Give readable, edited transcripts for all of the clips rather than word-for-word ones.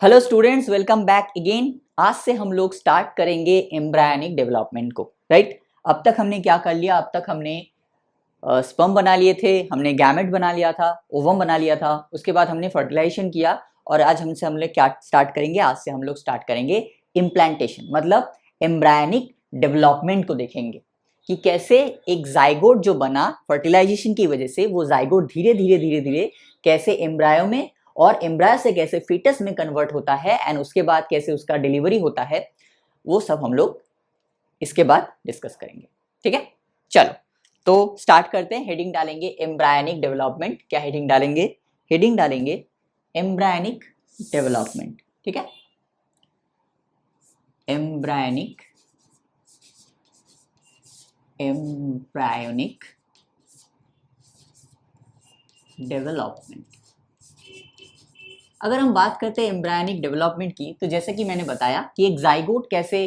Hello students, welcome back again. आज से हम लोग स्टार्ट करेंगे एम्ब्रायनिक डेवलपमेंट को। राइट। अब तक हमने क्या कर लिया? अब तक हमने स्पर्म बना लिए थे, हमने गैमेट बना लिया था, ओवम बना लिया था, उसके बाद हमने फर्टिलाइजेशन किया। और आज हम लोग क्या स्टार्ट करेंगे? आज से हम लोग स्टार्ट करेंगे इम्प्लांटेशन, मतलब एम्ब्रायनिक डेवलपमेंट को देखेंगे कि कैसे एक जाइगोट जो बना फर्टिलाइजेशन की वजह से, वो जाइगोट धीरे धीरे धीरे धीरे कैसे एम्ब्रायो में और एम्ब्रायो से कैसे फीटस में कन्वर्ट होता है एंड उसके बाद कैसे उसका डिलीवरी होता है, वो सब हम लोग इसके बाद डिस्कस करेंगे। ठीक है, चलो तो स्टार्ट करते हैं। हेडिंग डालेंगे एम्ब्रायनिक डेवलपमेंट। क्या हेडिंग डालेंगे? हेडिंग डालेंगे एम्ब्रायनिक डेवलपमेंट। ठीक है, एम्ब्रायनिक एम्ब्रायोनिक डेवलपमेंट। अगर हम बात करते हैं एम्ब्रायनिक डेवलपमेंट की, तो जैसे कि मैंने बताया कि एक जाइगोट कैसे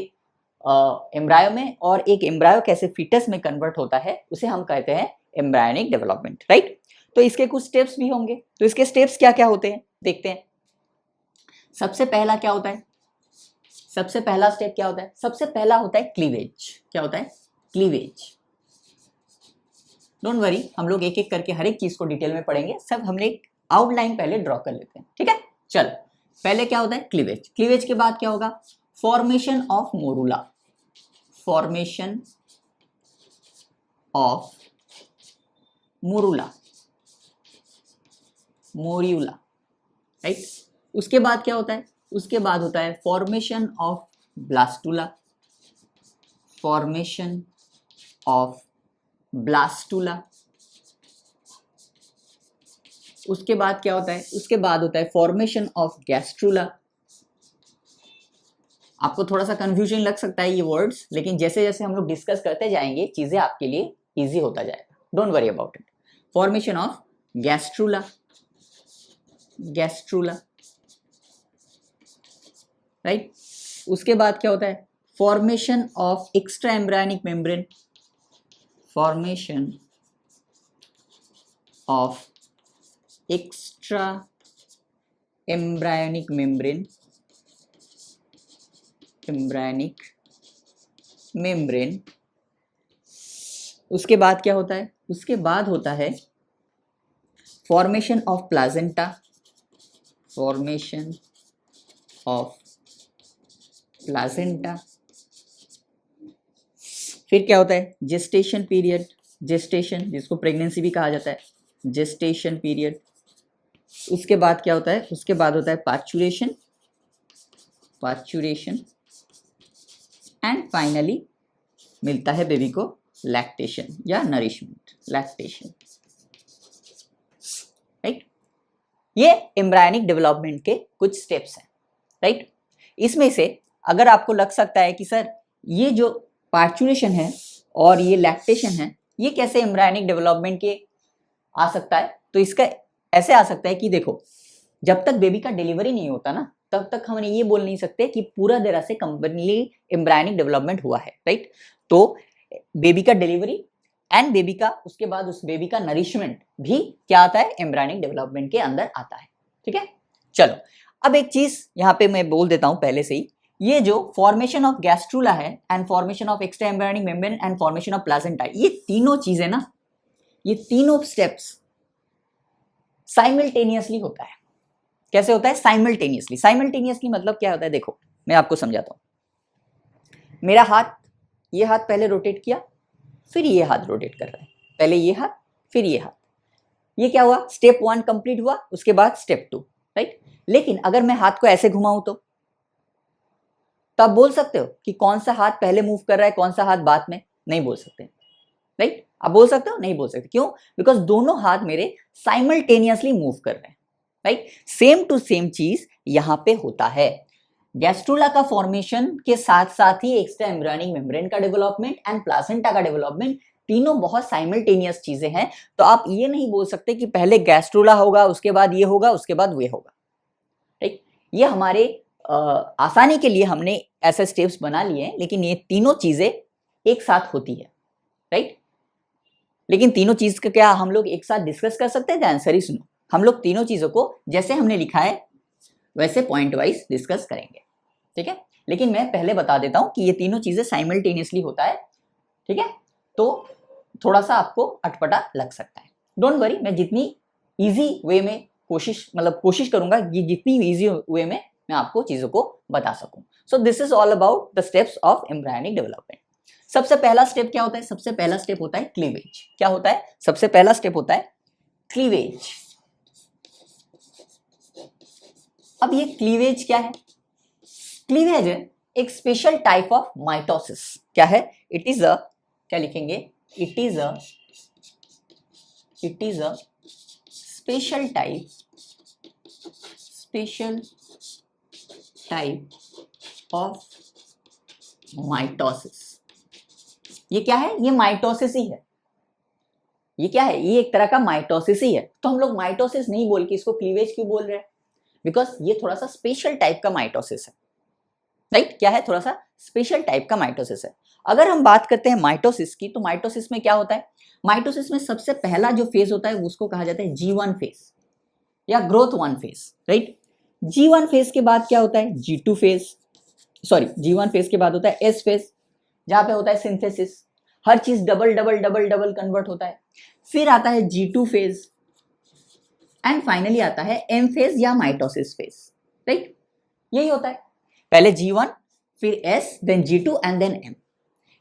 एम्ब्रायो में और एक एम्ब्रायो कैसे फीटस में कन्वर्ट होता है, उसे हम कहते हैं एम्ब्रायनिक डेवलपमेंट। राइट। तो इसके कुछ स्टेप्स भी होंगे, तो इसके स्टेप्स क्या क्या होते हैं देखते हैं। सबसे पहला क्या होता है? सबसे पहला स्टेप क्या होता है? सबसे पहला होता है क्लीवेज। क्या होता है? क्लीवेज। डोंट वरी, हम लोग एक एक करके हर एक चीज को डिटेल में पढ़ेंगे। सब हमने एक आउटलाइन पहले ड्रॉ कर लेते हैं। ठीक है, चलो पहले क्या होता है? क्लीवेज। क्लीवेज के बाद क्या होगा? Formation of morula. Formation of morula, morula. Right. उसके बाद क्या होता है? उसके बाद होता है formation of blastula. Formation of blastula. उसके बाद क्या होता है? उसके बाद होता है फॉर्मेशन ऑफ गैस्ट्रुला। आपको थोड़ा सा कंफ्यूजन लग सकता है ये वर्ड्स, लेकिन जैसे जैसे हम लोग डिस्कस करते जाएंगे चीजें आपके लिए इजी होता जाएगा। Don't worry about it. Formation of gastrula, gastrula. Right. उसके बाद क्या होता है? Formation of extra embryonic membrane. Formation of extra embryonic membrane, embryonic membrane. उसके बाद क्या होता है? उसके बाद होता है formation of placenta. Formation of placenta. फिर क्या होता है? Gestation period. जेस्टेशन, जिसको प्रेगनेंसी भी कहा जाता है, जेस्टेशन पीरियड। उसके बाद क्या होता है? उसके बाद होता है पार्चुरेशन, पार्चुरेशन। एंड फाइनली मिलता है बेबी को लैक्टेशन या नरिशमेंट, लैक्टेशन। राइट। ये एम्ब्रायनिक डेवलपमेंट के कुछ स्टेप्स हैं। राइट। इसमें से अगर आपको लग सकता है कि सर ये जो पार्चुरेशन है और ये लैक्टेशन है, ये कैसे एम्ब्रायनिक डेवलपमेंट के आ सकता है, तो इसका ऐसे आ सकता है कि देखो, जब तक बेबी का डिलीवरी नहीं होता ना, तब तक हम ये बोल नहीं सकते कि पूरा तरह से कंप्लीटली एम्ब्रायनिक डेवलपमेंट हुआ है। राइट। तो बेबी का डिलीवरी एंड बेबी का उसके बाद उस बेबी का नरिशमेंट भी क्या आता है? एम्ब्रायनिक डेवलपमेंट के अंदर आता है। ठीक है, चलो अब एक चीज यहाँ पे मैं बोल देता हूँ पहले से ही। ये जो फॉर्मेशन ऑफ गैस्ट्रुला है and formation of extra embryonic membrane and formation of placenta, ये तीनों चीजें ना, ये तीनों स्टेप्स साइमल्टेनियसली होता है। कैसे होता है? साइमल्टेनियसली। साइमल्टेनियसली मतलब क्या होता है? देखो मैं आपको समझाता हूं। मेरा हाथ, ये हाथ पहले रोटेट किया, फिर ये हाथ रोटेट कर रहा है, पहले ये हाथ फिर ये हाथ। ये क्या हुआ? स्टेप 1 कंप्लीट हुआ, उसके बाद स्टेप 2। राइट। लेकिन अगर मैं हाथ को ऐसे घुमाऊं तो आप बोल सकते हो कि कौन सा हाथ पहले मूव कर रहा है, कौन सा हाथ बाद में? नहीं बोल सकते। राइट। आप बोल सकते हो? नहीं बोल सकते। क्यों? बिकॉज दोनों हाथ मेरे साइमल्टेनियसली मूव कर रहे हैं। राइट। सेम टू सेम चीज यहां पे होता है। गैस्ट्रुला का फॉर्मेशन के साथ साथ ही एक्स्ट्रा एम्ब्रायनिक मेम्ब्रेन का डेवलपमेंट एंड प्लासेंटा का डेवलपमेंट, तीनों बहुत साइमल्टेनियस चीजें हैं। तो आप ये नहीं बोल सकते कि पहले गैस्ट्रुला होगा, उसके बाद ये होगा, उसके बाद वे होगा। राइट। ये हमारे आसानी के लिए हमने ऐसे स्टेप्स बना लिए हैं, लेकिन ये तीनों चीजें एक साथ होती है। राइट। लेकिन तीनों चीज का क्या हम लोग एक साथ डिस्कस कर सकते हैं? आंसर ही सुनो। हम लोग तीनों चीजों को जैसे हमने लिखा है वैसे पॉइंट वाइज डिस्कस करेंगे, ठीक है। लेकिन मैं पहले बता देता हूं कि ये तीनों चीजें साइमल्टेनियसली होता है, ठीक है। तो थोड़ा सा आपको अटपटा लग सकता है, डोंट वरी, मैं जितनी इजी वे में कोशिश करूंगा कि जितनी इजी वे में मैं आपको चीजों को बता सकूं। सो this is all about the steps of embryonic development. सबसे पहला स्टेप क्या होता है? सबसे पहला स्टेप होता है क्लीवेज। क्या होता है? सबसे पहला स्टेप होता है क्लीवेज। अब ये क्लीवेज क्या है? क्लीवेज है एक स्पेशल टाइप ऑफ माइटोसिस। क्या है? इट इज अ, क्या लिखेंगे? It is a special type of mitosis. ये क्या है? ये माइटोसिस ही है। ये क्या है? ये एक तरह का माइटोसिस ही है। तो हम लोग माइटोसिस नहीं बोल के इसको क्लीवेज क्यों बोल रहे हैं? बिकॉज ये थोड़ा सा स्पेशल टाइप का माइटोसिस है, राइट? क्या है? थोड़ा सा स्पेशल टाइप का माइटोसिस है। अगर हम बात करते हैं माइटोसिस की, तो माइटोसिस में क्या होता है? माइटोसिस में सबसे पहला जो फेज होता है उसको कहा जाता है G1 फेज या growth 1 phase, right? G1 phase के बाद क्या होता है? G2 phase, sorry, G1 phase के बाद होता है S फेज, जहां पे होता है सिंथेसिस, हर चीज double double double double convert होता है। फिर आता है G2 फेज एंड फाइनली आता है M फेज या माइटोसिस फेज, राइट? यही होता है, पहले G1 फिर S then G2 and then M।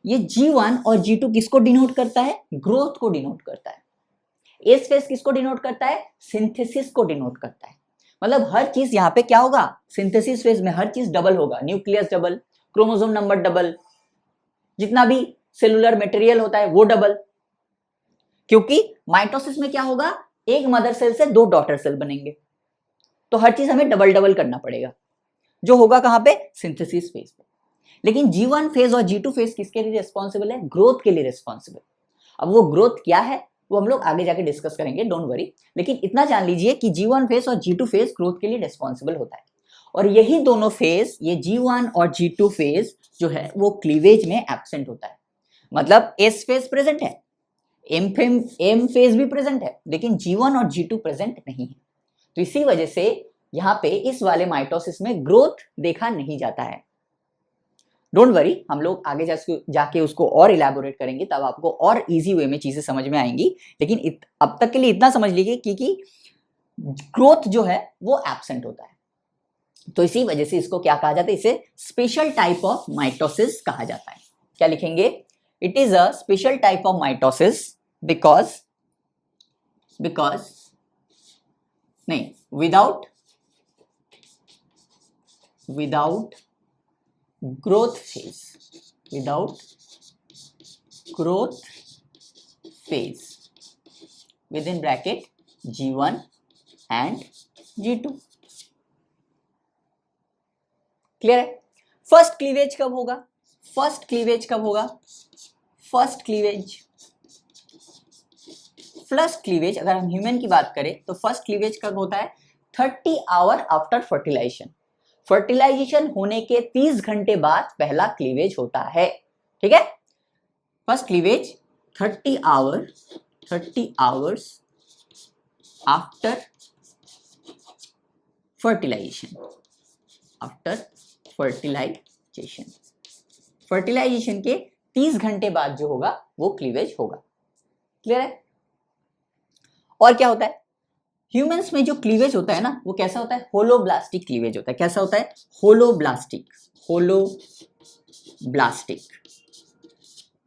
ये G1 और G2 किसको डिनोट करता है? ग्रोथ को डिनोट करता है। एस फेज किसको डिनोट करता है? सिंथेसिस को डिनोट करता है। मतलब हर चीज यहाँ पे क्या होगा? सिंथेसिस फेज में हर चीज डबल होगा, nucleus double, chromosome number double, जितना भी सेलुलर मटेरियल होता है वो डबल। क्योंकि माइटोसिस में क्या होगा? एक मदर सेल से 2 डॉटर सेल बनेंगे, तो हर चीज हमें डबल डबल करना पड़ेगा, जो होगा कहां पे? सिंथेसिस फेज पे। लेकिन G1 फेज और G2 फेज किसके लिए रिस्पॉन्सिबल है? ग्रोथ के लिए रिस्पॉन्सिबल। अब वो ग्रोथ क्या है वो हम लोग आगे जाके डिस्कस करेंगे, डोंट वरी। लेकिन इतना जान लीजिए कि G1 फेज और G2 फेज ग्रोथ के लिए रिस्पॉन्सिबल होता है, और यही दोनों फेज, ये G1 और G2 फेज जो है वो क्लीवेज में एब्सेंट होता है। मतलब S फेज प्रेजेंट है, M फेज भी प्रेजेंट है, लेकिन G1 और G2 प्रेजेंट नहीं है। तो इसी वजह से यहाँ पे इस वाले माइटोसिस में ग्रोथ देखा नहीं जाता है। डोंट वरी, हम लोग आगे जाके उसको और इलैबोरेट करेंगे, तब आपको और इजी वे में चीजें समझ में आएंगी। लेकिन अब तक के लिए इतना समझ लीजिए कि ग्रोथ जो है वो एब्सेंट होता है। तो इसी वजह से इसको क्या कहा जाता है? इसे स्पेशल टाइप ऑफ माइटोसिस कहा जाता है। क्या लिखेंगे? It is a special type of mitosis because नहीं, without growth phase within bracket G1 and G2। Clear है? फर्स्ट क्लीवेज कब होगा? फर्स्ट क्लीवेज अगर हम ह्यूमन की बात करें तो फर्स्ट क्लीवेज कब होता है? 30 आवर आफ्टर फर्टिलाइजेशन होने के 30 घंटे बाद पहला क्लीवेज होता है, ठीक है? First cleavage 30 hours after fertilization के 30 घंटे बाद जो होगा वो क्लीवेज होगा। क्लियर है? और क्या होता है? ह्यूमंस में जो क्लीवेज होता है ना वो कैसा होता है? होलोब्लास्टिक क्लीवेज होता है। कैसा होता है?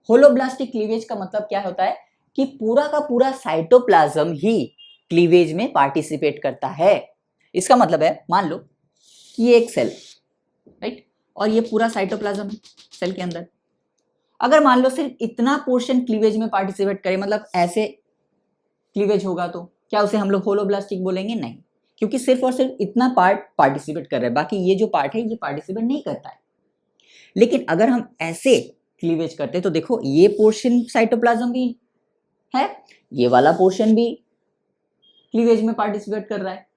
होलोब्लास्टिक क्लीवेज का मतलब क्या होता है कि पूरा का पूरा साइटोप्लाज्म ही क्लीवेज में पार्टिसिपेट करता है। इसका मतलब है, मान लो कि ये एक सेल, राइट, और ये पूरा साइटोप्लाज्म है सेल के अंदर। अगर मान लो सिर्फ इतना पोर्शन क्लीवेज में पार्टिसिपेट करे, मतलब ऐसे क्लीवेज होगा, तो क्या उसे हम लोग होलोब्लास्टिक बोलेंगे? नहीं, क्योंकि सिर्फ और सिर्फ इतना पार्ट पार्टिसिपेट कर रहा है, बाकी ये जो पार्ट है ये पार्टिसिपेट नहीं करता है। लेकिन अगर हम ऐसे क्लीवेज करते हैं तो देखो ये पोर्शन साइटोप्लाज्म भी है, ये वाला पोर्शन भी क्लीवेज में पार्टिसिपेट कर रहा है।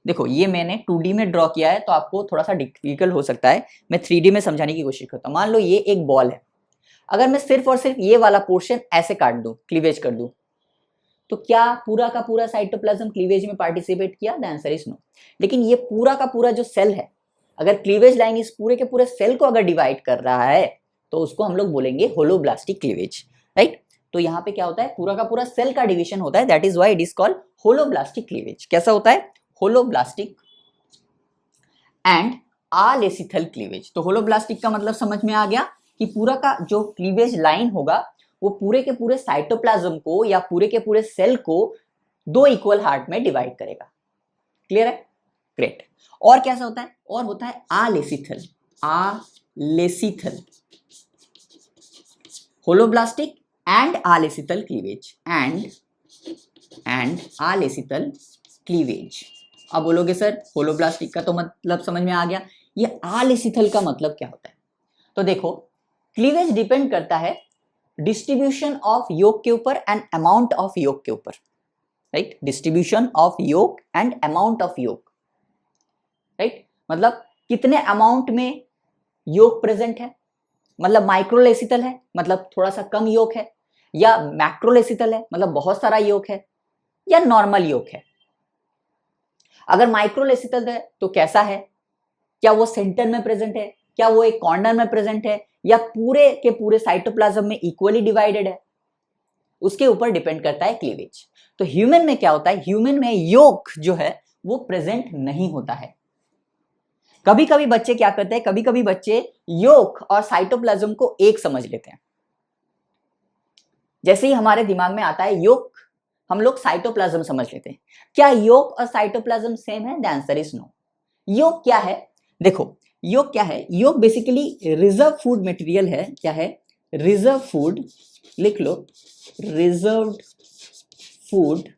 देखो ये मैंने 2D में ड्रॉ किया है तो आपको थोड़ा सा डिफिकल्ट हो सकता है, मैं 3D में समझाने की कोशिश करता हूँ। मान लो ये एक बॉल है, अगर मैं सिर्फ और सिर्फ ये वाला पोर्शन ऐसे काट दूं, क्लीवेज कर दूं, तो क्या पूरा का पूरा साइटोप्लाज्म क्लीवेज में पार्टिसिपेट किया? The answer is no. लेकिन ये पूरा का पूरा जो सेल है, अगर क्लीवेज लाइन इस पूरे के पूरे सेल को अगर डिवाइड कर रहा है तो उसको हम लोग बोलेंगे होलोब्लास्टिक क्लीवेज, राइट। तो यहाँ पे क्या होता है, पूरा का पूरा सेल का डिवीजन होता है, that is why it is called holoblastic cleavage. कैसा होता है? Holoblastic and alecithal cleavage. तो होलोब्लास्टिक का मतलब समझ में आ गया कि पूरा का जो क्लीवेज लाइन होगा वो पूरे के पूरे साइटोप्लाज्म को या पूरे के पूरे सेल को दो इक्वल हार्ट में डिवाइड करेगा। क्लियर है? ग्रेट। और कैसा होता है? और होता है alecithal. Alecithal, holoblastic and alecithal cleavage, and alecithal cleavage. अब बोलोगे सर होलोब्लास्टिक का तो मतलब समझ में आ गया, ये अलेसिथल का मतलब क्या होता है? तो देखो, क्लीवेज डिपेंड करता है डिस्ट्रीब्यूशन ऑफ योक के ऊपर एंड अमाउंट ऑफ योक के ऊपर, right. Distribution of yolk and amount of yolk, right. मतलब कितने अमाउंट में योक प्रेजेंट है, मतलब माइक्रोलेसिथल है मतलब थोड़ा सा कम योक है, या मैक्रोलेसिथल है मतलब बहुत सारा योक है, या नॉर्मल योक है। अगर माइक्रोलेसिथल है तो कैसा है, क्या वो सेंटर में प्रेजेंट है, क्या वो एक कॉर्नर में प्रेजेंट है, या पूरे के पूरे साइटोप्लाज्म में इक्वली डिवाइडेड है, उसके ऊपर डिपेंड करता है क्लीवेज। तो ह्यूमन में क्या होता है, ह्यूमन में योक जो है वो प्रेजेंट नहीं होता है। कभी कभी बच्चे क्या करते हैं, कभी कभी बच्चे योक और साइटोप्लाज्म को एक समझ लेते हैं। जैसे ही हमारे दिमाग में आता है योक, हम लोग साइटोप्लाज्म समझ लेते हैं। क्या योक और साइटोप्लाज्म सेम है? The answer is no. Yolk क्या है? देखो, योक क्या है? Yolk basically reserve food material है। क्या है? रिजर्व फूड, लिख लो, reserved food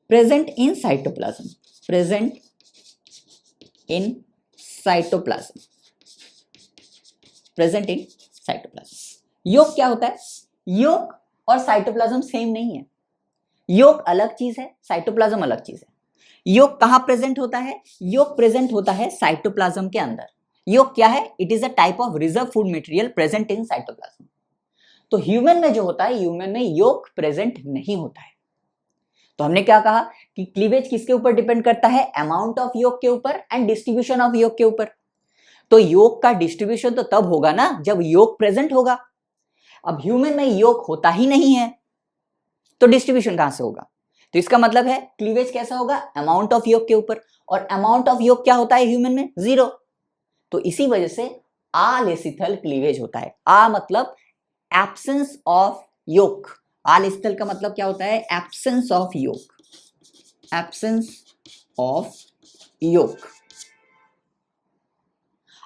present in cytoplasm, present in cytoplasm, present in cytoplasm. Yolk क्या होता है? योक और साइटोप्लाज्म सेम नहीं है। योक अलग चीज है, साइटोप्लाज्म अलग चीज है। योक कहां प्रेजेंट होता है? योक प्रेजेंट होता है साइटोप्लाज्म के अंदर। योक क्या है? It is a type of reserve food material present in cytoplasm. तो ह्यूमन में जो होता है, ह्यूमन में योक प्रेजेंट नहीं होता है। तो हमने क्या कहा कि क्लीवेज किसके ऊपर डिपेंड करता है? अमाउंट ऑफ योक के ऊपर एंड डिस्ट्रीब्यूशन ऑफ योक के ऊपर। तो योक का डिस्ट्रीब्यूशन तो तब होगा ना जब योक प्रेजेंट होगा। अब ह्यूमन में योक होता ही नहीं है तो डिस्ट्रीब्यूशन कहां से होगा? तो इसका मतलब है क्लीवेज कैसा होगा? अमाउंट ऑफ योक के ऊपर, और अमाउंट ऑफ योक क्या होता है ह्यूमन में? 0। तो इसी वजह से अलेसिथल क्लीवेज होता है। आ मतलब एब्सेंस ऑफ योक। अलेसिथल का मतलब क्या होता है? Absence of yolk, absence of yolk.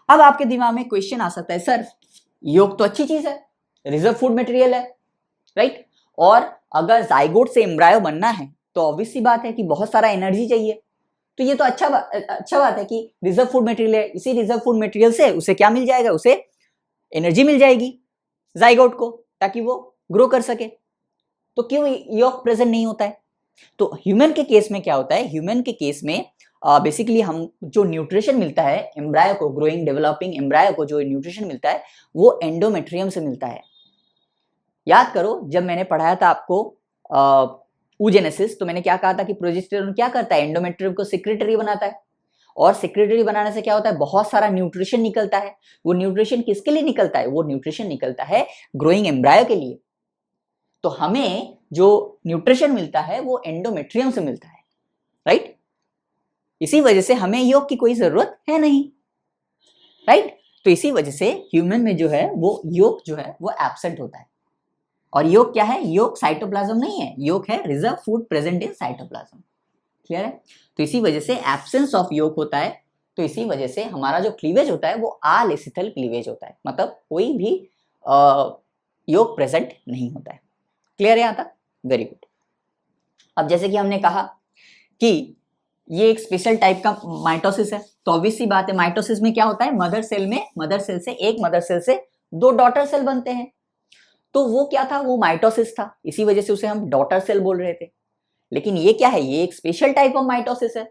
अब आपके दिमाग में क्वेश्चन आ सकता है, सर योक तो अच्छी चीज है, रिजर्व फूड मटेरियल है, राइट। और अगर जाइगोट से एम्ब्रायो बनना है तो ऑब्वियस सी बात है कि बहुत सारा एनर्जी चाहिए। तो ये तो अच्छा बात है कि रिजर्व फूड मटेरियल है, इसी रिजर्व फूड मटेरियल से उसे क्या मिल जाएगा? उसे एनर्जी मिल जाएगी जाइगोट को, ताकि वो ग्रो कर सके। तो क्यों योक प्रेजेंट नहीं होता है? तो ह्यूमन के केस में क्या होता है? ह्यूमन के केस में बेसिकली हम जो न्यूट्रिशन मिलता है एम्ब्रायो को, ग्रोइंग डेवलपिंग एम्ब्रायो को जो न्यूट्रिशन मिलता है वो एंडोमेट्रियम से मिलता है। याद करो, जब मैंने पढ़ाया था आपको oogenesis, तो मैंने क्या कहा था कि प्रोजेस्टेरोन क्या करता है? एंडोमेट्रियम को सेक्रेटरी बनाता है, और सेक्रेटरी बनाने से क्या होता है? बहुत सारा न्यूट्रिशन निकलता है। वो न्यूट्रिशन किसके लिए निकलता है? वो न्यूट्रिशन निकलता है ग्रोइंग एम्ब्रायो के लिए। तो हमें जो न्यूट्रिशन मिलता है वो एंडोमेट्रियम से मिलता है, राइट। इसी वजह से हमें योग की कोई जरूरत है नहीं, राइट। तो इसी वजह से ह्यूमन में जो है वो योग जो है वो एब्सेंट होता है। और योग क्या है? योग साइटोप्लाज्म नहीं है, योग है reserve food present in cytoplasm. Clear है? तो इसी वजह से एब्सेंस ऑफ योग होता है। तो इसी वजह से हमारा जो क्लीवेज होता है वो अलेसिथल क्लीवेज होता है, मतलब कोई भी योग प्रेजेंट नहीं होता है। क्लियर है यहाँ तक? Very good. अब जैसे कि हमने कहा कि ये एक स्पेशल टाइप का माइटोसिस है, तो ऑब्वियस सी बात है माइटोसिस में क्या होता है? मदर सेल से 2 डॉटर सेल बनते हैं। तो वो क्या था? वो माइटोसिस था, इसी वजह से उसे हम डॉटर सेल बोल रहे थे। लेकिन ये क्या है? ये एक स्पेशल टाइप ऑफ माइटोसिस है,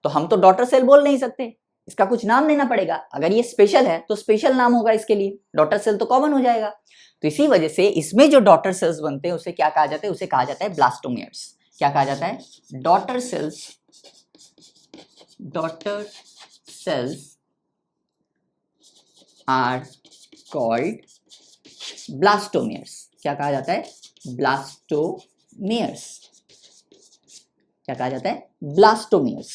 तो हम तो डॉटर सेल बोल नहीं सकते, इसका कुछ नाम लेना पड़ेगा। अगर ये स्पेशल है तो स्पेशल नाम होगा इसके लिए, डॉटर सेल तो कॉमन हो जाएगा। तो इसी वजह से इसमें जो डॉटर सेल्स बनते हैं उसे क्या कहा जाता है, उसे कहा जाता है ब्लास्टोमेयर्स। क्या कहा जाता है, daughter cells. Daughter cells are called blastomeres. क्या कहा जाता है, ब्लास्टोमेयर्स। क्या कहा जाता है, ब्लास्टोमेयर्स।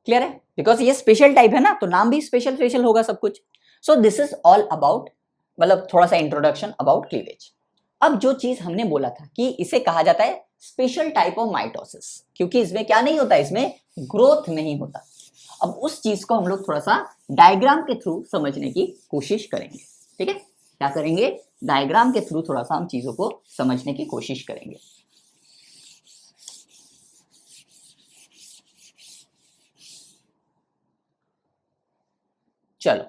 क्लियर है, बिकॉज ये स्पेशल टाइप है ना, तो नाम भी स्पेशल स्पेशल होगा सब कुछ। सो दिस इज ऑल अबाउट, मतलब थोड़ा सा इंट्रोडक्शन अबाउट क्लीवेज। अब जो चीज हमने बोला था कि इसे कहा जाता है स्पेशल टाइप ऑफ माइटोसिस, क्योंकि इसमें क्या नहीं होता, इसमें ग्रोथ नहीं होता। अब उस चीज को हम लोग थोड़ा सा डायग्राम के थ्रू समझने की कोशिश करेंगे। ठीक है, क्या करेंगे, डायग्राम के थ्रू थोड़ा सा हम चीजों को समझने की कोशिश करेंगे। चलो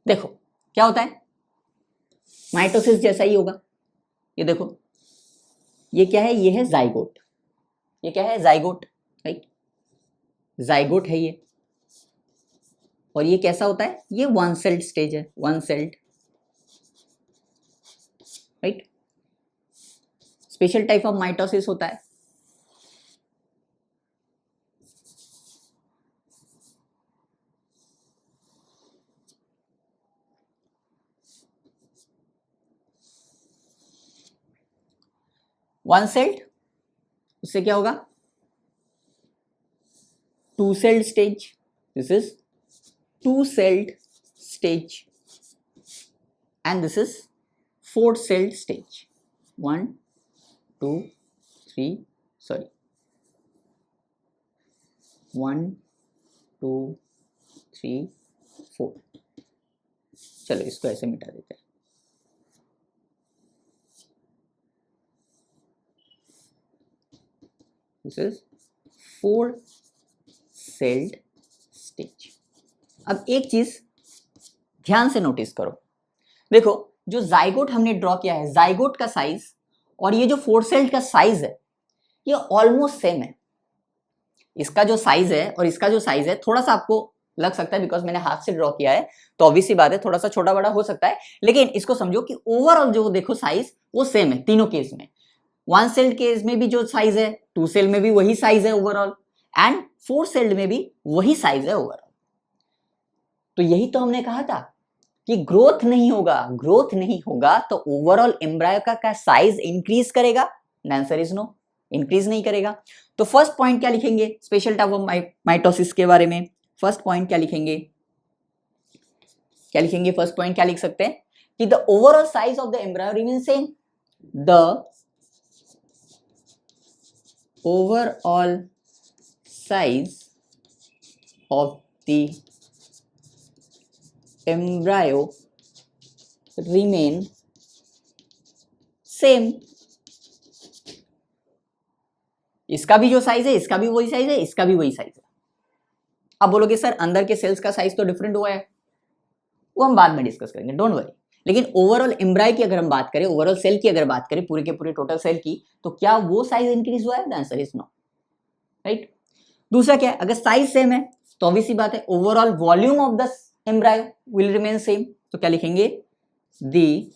देखो क्या होता है, माइटोसिस जैसा ही होगा। ये देखो, ये क्या है, ये है जाइगोट। ये क्या है, जाइगोट, राइट, जाइगोट है ये। और ये कैसा होता है, ये वन सेल्ड स्टेज है, one sailed, right. Special type of mitosis होता है। वन सेल्ड, उससे क्या होगा, two celled stage, this is two celled stage, and this is four sailed stage, 1 2 3 sorry 1 2 3 4। चलो इसको ऐसे मिटा देते हैं। This is four sailed stage. अब एक चीज ध्यान से नोटिस करो, देखो जो जाइगोट हमने ड्रॉ किया है, जाइगोट का साइज और ये जो फोर सेल्ड का साइज है ये ऑलमोस्ट सेम है। इसका जो साइज है और इसका जो साइज है थोड़ा सा आपको लग सकता है, बिकॉज मैंने हाथ से ड्रॉ किया है तो ऑब्वियसली बात है थोड़ा सा छोटा बड़ा हो सकता है, लेकिन इसको समझो कि ओवरऑल जो देखो साइज वो सेम है तीनों केस में। वन सेल्ड केस में भी जो साइज है, टू सेल में भी वही साइज है ओवरऑल, एंड फोर सेल्ड में भी वही साइज है ओवरऑल। तो यही तो हमने कहा था कि ग्रोथ नहीं होगा, ग्रोथ नहीं होगा तो ओवरऑल एम्ब्रायो का साइज इंक्रीज करेगा, आंसर इज नो, इंक्रीज नहीं करेगा। तो फर्स्ट पॉइंट क्या लिखेंगे स्पेशल टाइप ऑफ माइटोसिस के बारे में, फर्स्ट पॉइंट क्या लिखेंगे, क्या लिखेंगे, फर्स्ट पॉइंट क्या लिख सकते हैं कि the overall size of the embryo remain same, the overall size of the embryo remain same। इसका भी जो साइज है, इसका भी वही साइज है, इसका भी वही साइज है। अब बोलोगे सर अंदर के सेल्स का साइज तो डिफरेंट हुआ है, वो हम बाद में डिस्कस करेंगे, डोंट वरी। लेकिन ओवरऑल एम्ब्रायो की अगर हम बात करें, ओवरऑल सेल की अगर बात करें, पूरे के पूरे टोटल सेल की, तो क्या वो साइज इंक्रीज हुआ है, the answer is no, right. दूसरा क्या है, अगर साइज सेम है तो ऑब्वियसली बात है overall volume of the embryo will remain same. तो क्या लिखेंगे, the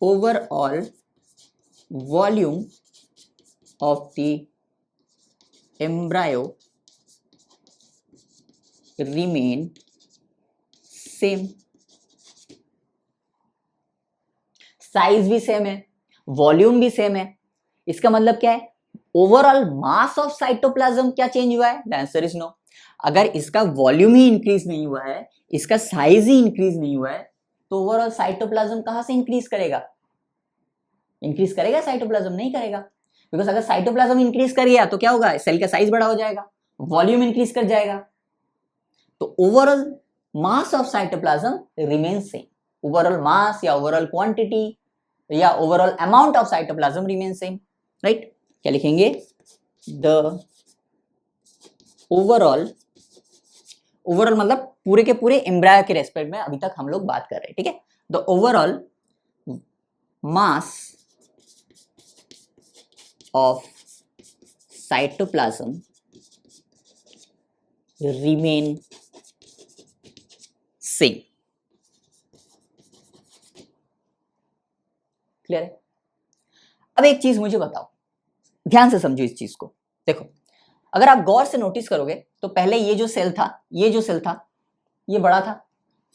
overall volume of the embryo remain same. Size भी सेम है, वॉल्यूम भी सेम है, इसका मतलब क्या है, ओवरऑल मास ऑफ साइटोप्लाज्म क्या चेंज हुआ है, द आंसर इज नो। अगर इसका वॉल्यूम ही इंक्रीज नहीं हुआ है, इसका साइज ही इंक्रीज नहीं हुआ है, तो ओवरऑल साइटोप्लाज्म कहां से इंक्रीज करेगा, इंक्रीज करेगा साइटोप्लाज्म, नहीं करेगा। बिकॉज अगर साइटोप्लाज्म इंक्रीज कर गया तो क्या होगा, सेल का साइज बड़ा हो जाएगा, वॉल्यूम इंक्रीज कर जाएगा, तो overall mass of cytoplasm remain same. Overall mass या ओवरऑल क्वांटिटी या overall amount of cytoplasm remain same, right. क्या लिखेंगे, द ओवरऑल, ओवरऑल मतलब पूरे के पूरे एम्ब्रायो के रेस्पेक्ट में अभी तक हम लोग बात कर रहे हैं, ठीक है। The overall mass of cytoplasm remain same. Clear है? अब एक चीज मुझे बताओ, ध्यान से समझो इस चीज को। देखो, अगर आप गौर से नोटिस करोगे तो पहले ये जो सेल था, ये बड़ा था,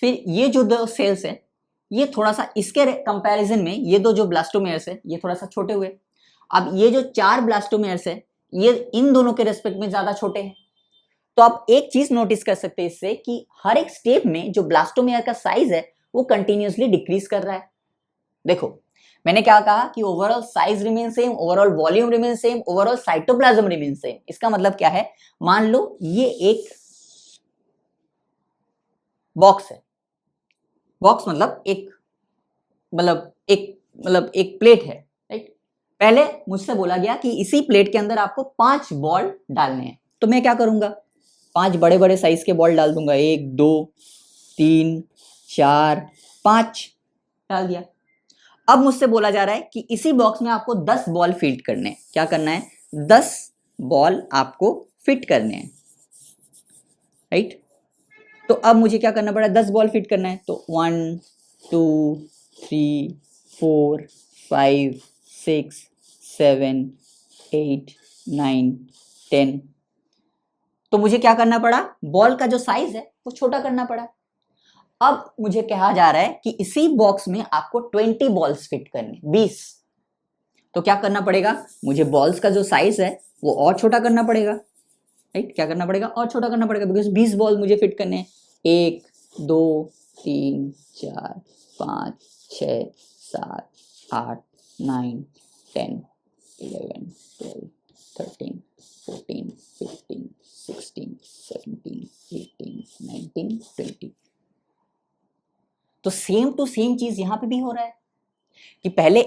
फिर ये जो दो सेल्स है ये थोड़ा सा इसके कंपैरिजन में, ये दो जो ब्लास्टोमेयर्स है ये थोड़ा सा छोटे हुए। अब ये जो 4 ब्लास्टोमेयर्स है ये इन दोनों के रेस्पेक्ट में ज्यादा छोटे हैं। तो आप एक चीज नोटिस कर सकते हैं इससे कि हर एक स्टेप में जो ब्लास्टोमेयर का साइज है वो कंटिन्यूअसली डिक्रीज कर रहा है। देखो, मैंने क्या कहा कि overall size remain same, overall volume remain same, overall cytoplasm remain same. इसका मतलब क्या है, मान लो ये एक बॉक्स है, बॉक्स मतलब एक प्लेट है, राइट। पहले मुझसे बोला गया कि इसी प्लेट के अंदर आपको 5 बॉल डालने हैं, तो मैं क्या करूंगा, 5 बड़े बड़े साइज के बॉल डाल दूंगा, 1 2 3 4 5 डाल दिया। अब मुझसे बोला जा रहा है कि इसी बॉक्स में आपको 10 बॉल फिट करने हैं। क्या करना है, 10 बॉल आपको फिट करने हैं, राइट। तो अब मुझे क्या करना पड़ा, 10 बॉल फिट करना है, तो 1 2 3 4 5 6 7 8 9 10। तो मुझे क्या करना पड़ा, बॉल का जो साइज है वो छोटा करना पड़ा। अब मुझे कहा जा रहा है कि इसी बॉक्स में आपको 20 बॉल्स फिट करने, 20। तो क्या करना पड़ेगा, मुझे बॉल्स का जो साइज है वो और छोटा करना पड़ेगा, राइट। क्या करना पड़ेगा, और छोटा करना पड़ेगा, बिकॉज 20 बॉल मुझे फिट करने हैं। 1 2 3 4 5 6 7 8 9 10 11 12 13 14 15 16 17 18 19 20। तो सेम टू सेम चीज यहां पे भी हो रहा है कि पहले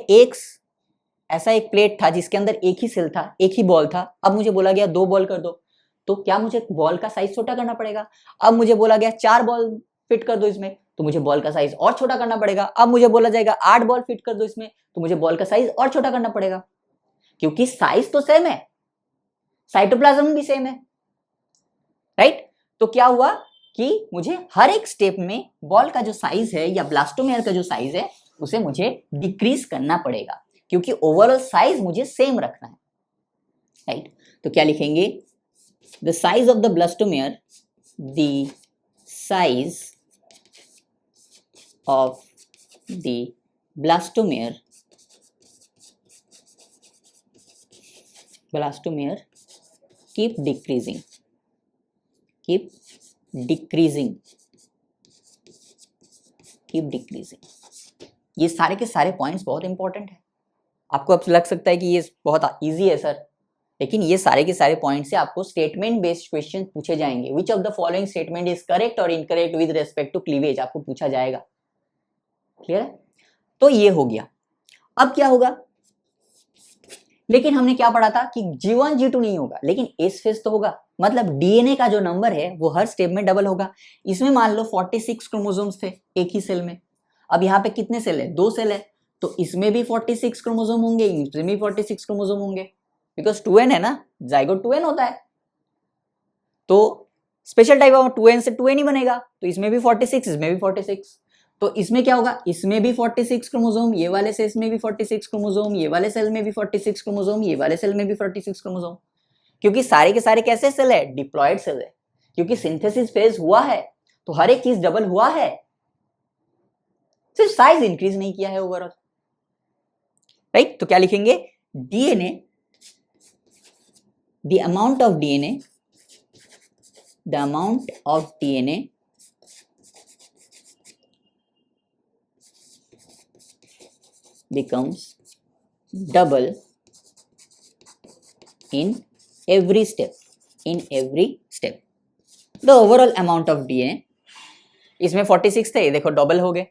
ऐसा एक प्लेट था जिसके अंदर एक ही सेल था, एक ही बॉल था। अब मुझे बोला गया 2 बॉल कर दो, तो क्या मुझे बॉल का साइज छोटा करना पड़ेगा। अब मुझे बोला गया 4 बॉल फिट कर दो इसमें, तो मुझे बॉल का साइज और छोटा करना पड़ेगा। अब मुझे बोला जाएगा 8 बॉल फिट कर दो इसमें, तो मुझे बॉल का साइज और छोटा करना पड़ेगा, क्योंकि साइज तो सेम है, साइटोप्लाज्म भी सेम है, राइट। तो क्या हुआ कि मुझे हर एक स्टेप में बॉल का जो साइज है या ब्लास्टोमेयर का जो साइज है उसे मुझे डिक्रीज करना पड़ेगा, क्योंकि ओवरऑल साइज मुझे सेम रखना है, राइट। तो क्या लिखेंगे, the size of the blastomere, the size of the blastomere keep decreasing, keep decreasing। ये सारे के सारे पॉइंट्स बहुत इंपॉर्टेंट है। आपको अब लग सकता है कि ये बहुत इजी है सर, लेकिन ये सारे के सारे पॉइंट से आपको स्टेटमेंट बेस्ड क्वेश्चन पूछे जाएंगे। Which of the following statement is correct और incorrect with respect to cleavage, आपको पूछा जाएगा। क्लियर है? तो ये हो गया। अब क्या होगा, लेकिन हमने क्या पढ़ा था कि G1 G2 नहीं होगा, लेकिन एस फेज तो होगा। मतलब डीएनए का जो नंबर है वो हर स्टेप में डबल होगा। इसमें मान लो 46 क्रोमोसोम्स थे एक ही सेल में, अब यहाँ पे कितने सेल है, 2 सेल है, तो इसमें भी 46 क्रोमोसोम होंगे, इसमें भी 46 क्रोमोसोम होंगे, बिकॉज 2n है ना, जाइगोट 2n होता है। तो स्पेशल टाइप ऑफ 2n से 2n ही बनेगा, तो इसमें भी 46, इसमें भी 46। तो इसमें क्या होगा, इसमें भी 46 क्रोमोसोम, ये वाले सेल में भी 46 क्रोमोसोम, ये वाले सेल में भी 46 क्रोमोसोम, ये वाले सेल में भी 46 क्रोमोसोम, क्योंकि सारे के सारे कैसे सेल है, डिप्लॉयड सेल है, क्योंकि सिंथेसिस फेज हुआ है, तो हर एक चीज डबल हुआ है, सिर्फ साइज इंक्रीज नहीं किया है ओवरऑल, राइट। तो क्या लिखेंगे, DNA, the amount of DNA, the amount of DNA becomes double in every step, the overall amount of DNA, इसमें 46 थे, देखो डबल हो गए,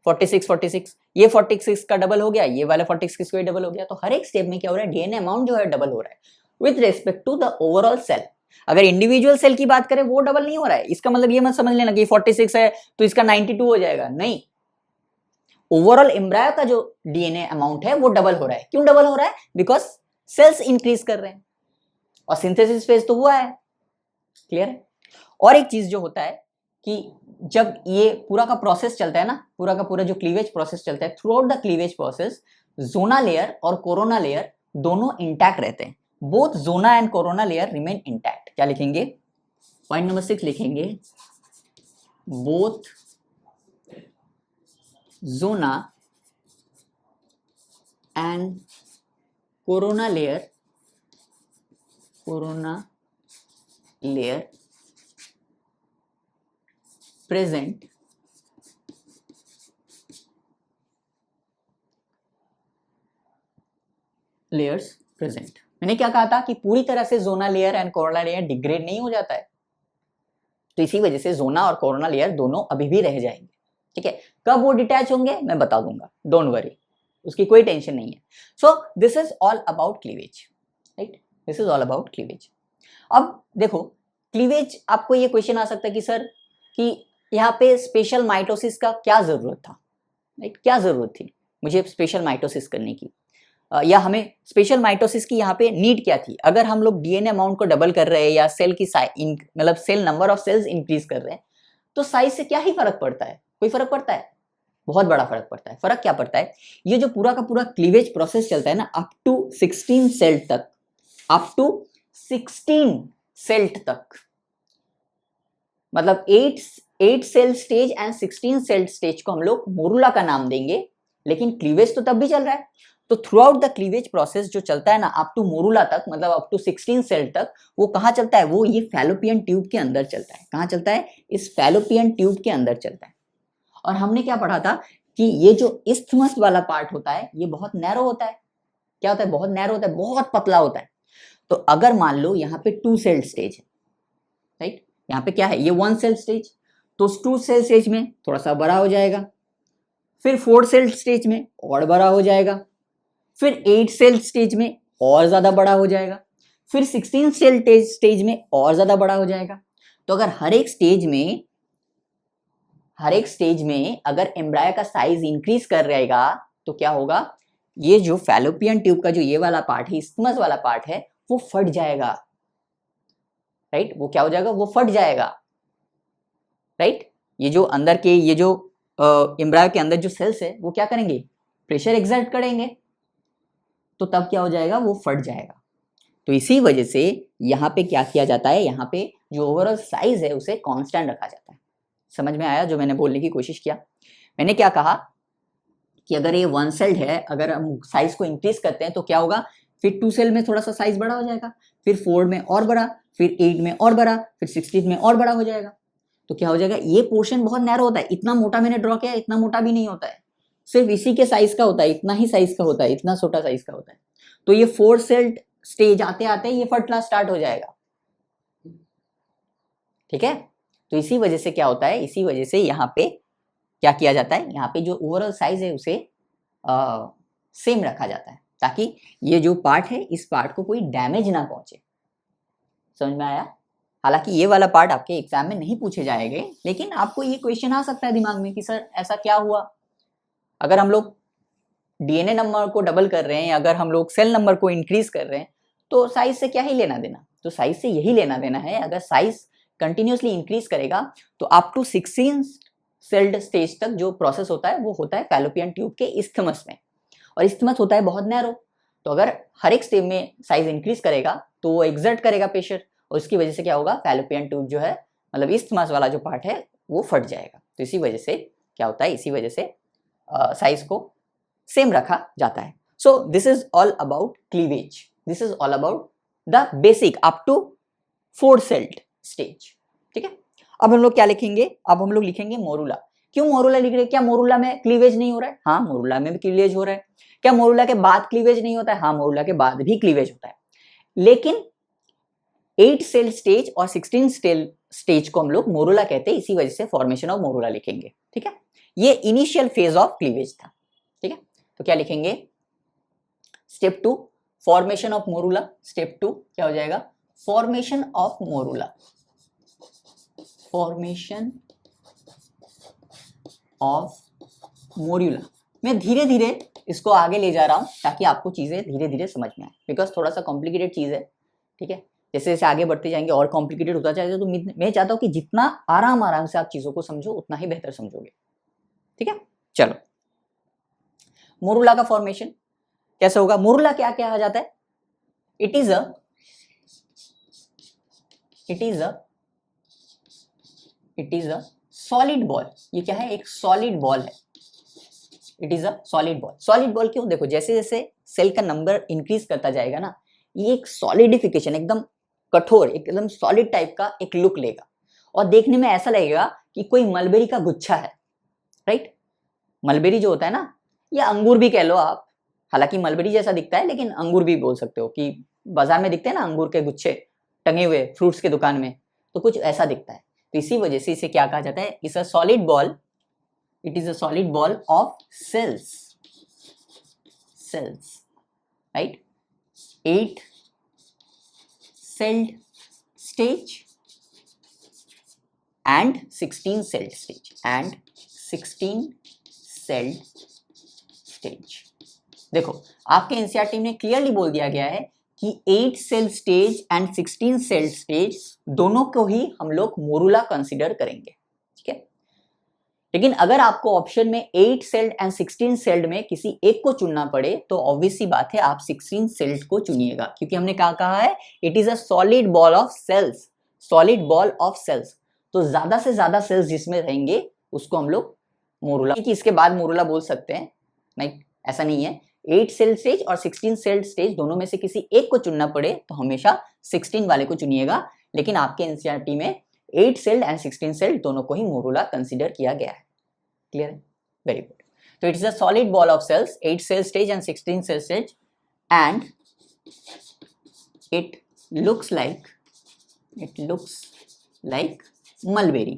46 ये 46 का डबल हो गया, ये वाला 46 का डबल हो गया। तो हर एक स्टेप में क्या हो रहा है, डीएनए अमाउंट जो है डबल हो रहा है with respect to the overall cell. अगर इंडिविजुअल सेल की बात करें वो डबल नहीं हो रहा है, इसका मतलब ये मत समझ लेना कि 46 है तो इसका 92 हो जाएगा, नहीं। ओवरऑल एम्ब्रायो का जो डीएनए अमाउंट है वो डबल हो रहा है। क्यों डबल हो रहा है, बिकॉज सेल्स इंक्रीज कर रहे हैं और सिंथेसिस फेज तो हुआ है, क्लियर है। और एक चीज जो होता है कि जब ये पूरा का प्रोसेस चलता है ना, पूरा का पूरा जो क्लीवेज प्रोसेस चलता है, throughout the cleavage process zona layer और कोरोना लेयर दोनों इंटैक्ट रहते हैं, both zona and corona layer remain intact. क्या लिखेंगे, पॉइंट नंबर 6 लिखेंगे, both zona and corona layer present layers present। मैंने क्या कहा था कि पूरी तरह से zona layer and corona layer degrade नहीं हो जाता है, तो इसी वजह से जोना और कोरोना लेयर दोनों अभी भी रह जाएंगे, ठीक है। कब वो डिटैच होंगे मैं बता दूंगा, डोंट वरी, उसकी कोई टेंशन नहीं है। So this is all about cleavage, right, this is all about cleavage. अब देखो क्लीवेज, आपको ये क्वेश्चन आ सकता है कि सर कि यहाँ पे स्पेशल माइटोसिस का क्या जरूरत था, राइट, क्या जरूरत थी मुझे स्पेशल माइटोसिस करने की, या हमें स्पेशल माइटोसिस की यहाँ पे नीड क्या थी। अगर हम लोग डीएनए अमाउंट को डबल कर रहे हैं या सेल की मतलब cell number of cells increase कर रहे हैं, तो साइज से क्या ही फर्क पड़ता है, कोई फर्क पड़ता है, बहुत बड़ा फर्क पड़ता है। फर्क क्या पड़ता है, ये जो पूरा का पूरा क्लीवेज प्रोसेस चलता है ना, अप टू 16 सेल तक, अप टू 16 सेल तक, मतलब 8 cell stage and 16 cell stage को हम लोग मोरुला का नाम देंगे, लेकिन क्लीवेज तो तब भी चल रहा है। तो through out the cleavage process जो चलता है ना, अप टू मोरुला तक, मतलब अप टू 16 सेल तक, वो कहाँ चलता है, वो ये फैलोपियन ट्यूब के अंदर चलता है। कहाँ चलता है, इस फैलोपियन ट्यूब के अंदर चलता है। और हमने क्या पढ़ा था कि ये जो इस्थमस वाला पार्ट होता है ये बहुत नैरो होता है। क्या होता है, बहुत नैरो होता है, बहुत पतला होता है। तो अगर मान लो यहाँ पे 2 सेल स्टेज है, राइट, यहाँ पे क्या है, ये 1 सेल स्टेज, तो 2 सेल स्टेज में थोड़ा सा बड़ा हो जाएगा, फिर 4 सेल स्टेज में और बड़ा हो जाएगा, फिर 8 सेल स्टेज में और ज्यादा बड़ा हो जाएगा, फिर 16 सेल स्टेज में और ज्यादा बड़ा हो जाएगा। तो अगर हर एक स्टेज में अगर एम्ब्रायो का साइज इंक्रीज कर रहेगा तो क्या होगा, ये जो फैलोपियन ट्यूब का जो ये वाला पार्ट है, इस्थमस वाला पार्ट है, वो फट जाएगा, राइट, वो क्या हो जाएगा, वो फट जाएगा, राइट। ये जो अंदर के ये जो एम्ब्रायो के अंदर जो सेल्स है वो क्या करेंगे, प्रेशर एक्सर्ट करेंगे, तो तब क्या हो जाएगा, वो फट जाएगा। तो इसी वजह से यहाँ पे क्या किया जाता है, यहाँ पे जो ओवरऑल साइज है उसे कांस्टेंट रखा जाता है। समझ में आया जो मैंने बोलने की कोशिश किया। मैंने क्या कहा कि अगर ये 1 सेल्ड है, अगर हम साइज को इंक्रीज करते हैं तो क्या होगा, फिर 2 सेल में थोड़ा सा साइज बड़ा हो जाएगा, फिर 4 में और बड़ा, फिर 8 में और बड़ा, फिर 16 में और बड़ा हो जाएगा। तो क्या हो जाएगा, ये पोर्शन बहुत नैरो होता है, इतना मोटा मैंने ड्रॉ किया, इतना मोटा भी नहीं होता है, सिर्फ इसी के साइज का होता है, इतना ही साइज का होता है, इतना छोटा साइज का होता है। तो ये 4 सेल्ड स्टेज आते आते ये फटना स्टार्ट हो जाएगा, ठीक है। तो इसी वजह से क्या होता है, इसी वजह से यहाँ पे क्या किया जाता है, यहाँ पे जो ओवरऑल साइज है उसे सेम रखा जाता है, ताकि ये जो पार्ट है इस पार्ट को कोई डैमेज ना पहुंचे। समझ में आया। हालांकि ये वाला पार्ट आपके एग्जाम में नहीं पूछे जाएंगे, लेकिन आपको ये क्वेश्चन आ सकता है दिमाग में कि सर ऐसा क्या हुआ, अगर हम लोग डीएनए नंबर को डबल कर रहे हैं, अगर हम लोग सेल नंबर को इंक्रीज कर रहे हैं, तो साइज से क्या ही लेना देना। तो साइज से यही लेना देना है, अगर साइज कंटिन्यूसली इंक्रीज करेगा तो अप टू 16 सेल्ड स्टेज तक जो प्रोसेस होता है वो होता है फैलोपियन ट्यूब के इस्थमस में, और इस्थमस होता है बहुत नैरो। तो अगर हर एक स्टेज में साइज इंक्रीज करेगा तो वो एक्सर्ट करेगा प्रेशर, और उसकी वजह से क्या होगा, फैलोपियन ट्यूब जो है, मतलब इस्थमस वाला जो पार्ट है वो फट जाएगा। तो इसी वजह से क्या होता है, इसी वजह से साइज को सेम रखा जाता है। So this is all about cleavage, this is all about the basic up to 4 celled stage, ठीक है। अब हम लोग क्या लिखेंगे, अब हम लोग लिखेंगे मोरुला। क्यों मोरुला लिख रहे हैं, क्या मोरुला में क्लीवेज नहीं हो रहा है, हाँ मोरुला में भी क्लीवेज हो रहा है। क्या मोरुला के बाद क्लीवेज नहीं होता है, हाँ मोरुला के बाद भी क्लीवेज होता है, लेकिन 8 सेल स्टेज और 16 सेल स्टेज को हम लोग मोरुला कहते हैं, इसी वजह से फॉर्मेशन ऑफ मोरुला लिखेंगे, ठीक है। ये इनिशियल फेज ऑफ क्लीवेज था, ठीक है। तो क्या लिखेंगे, step 2 formation of morula, step 2 क्या हो जाएगा, formation of morula, formation of morula मैं धीरे धीरे इसको आगे ले जा रहा हूँ ताकि आपको चीजें धीरे धीरे समझ में आए, बिकॉज थोड़ा सा कॉम्प्लिकेटेड चीज है, ठीक है। जैसे जैसे आगे बढ़ते जाएंगे और कॉम्प्लिकेटेड होता जाएगा, तो मैं चाहता हूँ कि जितना आराम आराम से आप चीजों को समझो उतना ही बेहतर समझोगे, ठीक है। चलो, मोरूला का फॉर्मेशन कैसे होगा? मोरूला क्या कहा जाता है? It is a solid ball. ये क्या है? एक सॉलिड बॉल है। It is a solid ball. Solid ball क्यों? देखो, जैसे जैसे सेल का नंबर इंक्रीज करता जाएगा ना, ये एक सॉलिडिफिकेशन, एकदम कठोर, एकदम सॉलिड टाइप का एक लुक लेगा और देखने में ऐसा लगेगा कि कोई मलबेरी का गुच्छा है, राइट। मलबेरी जो होता है ना, या अंगूर भी कह लो आप, हालांकि मलबेरी जैसा दिखता है लेकिन अंगूर भी बोल सकते हो, कि बाजार में दिखते हैं ना अंगूर के गुच्छे टंगे हुए फ्रूट्स के दुकान में, तो कुछ ऐसा दिखता है। तो इसी वजह से इसे क्या कहा जाता है? It's a solid ball. It is a solid ball of cells, right. 8 celled stage and 16 celled stage देखो, आपके एनसीईआरटी में क्लियरली बोल दिया गया है कि 8 cell stage and 16 cell stage दोनों को ही हम लोग मोरूला कंसीडर करेंगे, ठीक है। लेकिन अगर आपको ऑप्शन में 8 सेल्ड एंड 16 सेल्ड में किसी एक को चुनना पड़े तो ऑब्वियस सी बात है आप 16 सेल्ड को चुनिएगा, क्योंकि हमने क्या कहा है? It is a solid ball of cells, solid ball of cells. तो ज्यादा से ज्यादा सेल्स जिसमें रहेंगे उसको हम लोग मोरूला, कि इसके बाद मोरूला बोल सकते हैं, नहीं ऐसा नहीं है। 8 सेल स्टेज और 16 सेल स्टेज दोनों में से किसी एक को चुनना पड़े तो हमेशा 16 वाले को चुनिएगा। लेकिन आपके एनसीईआरटी में 8 सेल्ड एंड 16 सेल्ड दोनों को ही मोरूला कंसीडर किया गया है। क्लियर है? Very good. तो it is a solid ball of cells, 8 cell stage and 16 cell stage, and it looks like mulberry.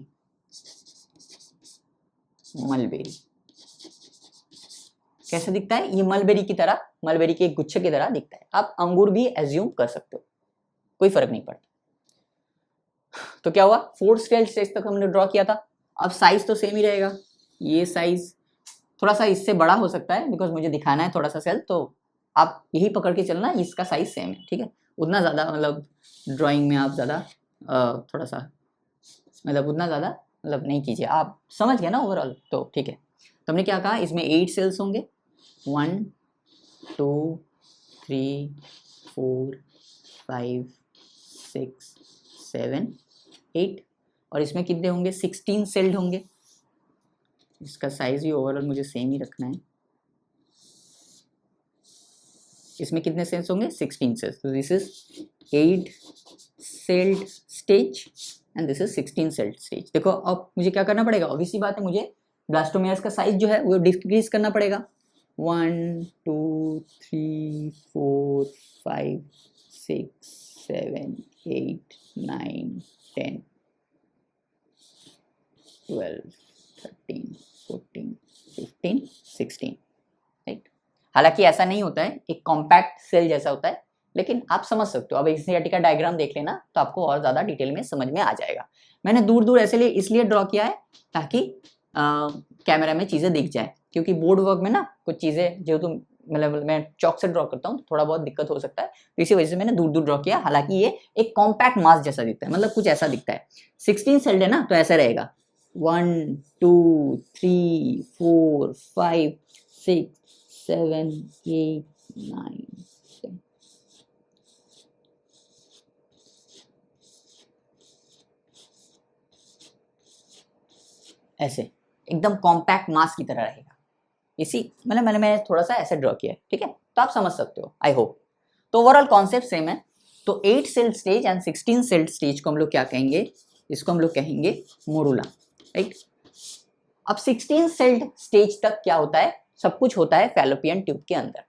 कैसे दिखता है? ये मलबेरी की तरह, मलबेरी के एक गुच्छे की तरह दिखता है। आप अंगूर भी एज्यूम कर सकते हो, कोई फर्क नहीं पड़ता। तो क्या हुआ? 4 स्टेज तक हमने ड्रॉ किया था। अब साइज तो सेम ही रहेगा, ये साइज थोड़ा सा इससे बड़ा हो सकता है बिकॉज मुझे दिखाना है थोड़ा सा सेल, तो आप यही पकड़ के चलना, इसका साइज सेम है, ठीक है। उतना ज़्यादा मतलब ड्राइंग में आप ज़्यादा थोड़ा सा मतलब उतना ज़्यादा मतलब नहीं कीजिए, आप समझ गए ना ओवरऑल, तो ठीक है। तो हमने क्या कहा? इसमें 8 सेल्स होंगे, 1 2 3 4 5 6 7 8, और इसमें कितने होंगे? 16 सेल्ड होंगे। इसका साइज भी ओवरऑल मुझे सेम ही रखना है। इसमें कितने सेल्स होंगे? 16 सेल्स। तो this is 8 sailed stage and this is 16 sailed stage. देखो अब मुझे क्या करना पड़ेगा? ऑब्वियसली बात है, मुझे ब्लास्टोमेरियास का साइज जो है वो डिक्रीज करना पड़ेगा। 1 2 3 4 5 6 7 8 9 10 12 13 14 15 16, राइट। हालांकि ऐसा नहीं होता है, एक कॉम्पैक्ट सेल जैसा होता है, लेकिन आप समझ सकते हो। अब एनसीईआरटी का डायग्राम देख लेना तो आपको और ज्यादा डिटेल में समझ में आ जाएगा। मैंने दूर दूर ऐसे लिए इसलिए ड्रॉ किया है ताकि कैमरा में चीजें दिख जाए, क्योंकि बोर्ड वर्क में ना कुछ चीजें जो तुम मतलब मैं चौक से ड्रॉ करता हूँ थोड़ा बहुत दिक्कत हो सकता है, तो इसी वजह से मैंने दूर दूर ड्रॉ किया। हालांकि ये एक कॉम्पैक्ट मास जैसा दिखता है, मतलब कुछ ऐसा दिखता है। 16 सेल्ड है ना, तो ऐसा रहेगा 1 2 3 4 5 6 7 8 9 10। ऐसे एकदम कॉम्पैक्ट मास की तरह रहेगा। इसी मतलब मैंने थोड़ा सा ऐसे ड्रॉ किया है, ठीक है, तो आप समझ सकते हो आई होप। तो ओवरऑल कॉन्सेप्ट सेम है। तो 8 cell stage and 16 cell stage को हम लोग क्या कहेंगे? इसको हम लोग कहेंगे मोरूला, राइट। अब 16 सेल्ड स्टेज तक क्या होता है? सब कुछ होता है फैलोपियन ट्यूब के अंदर।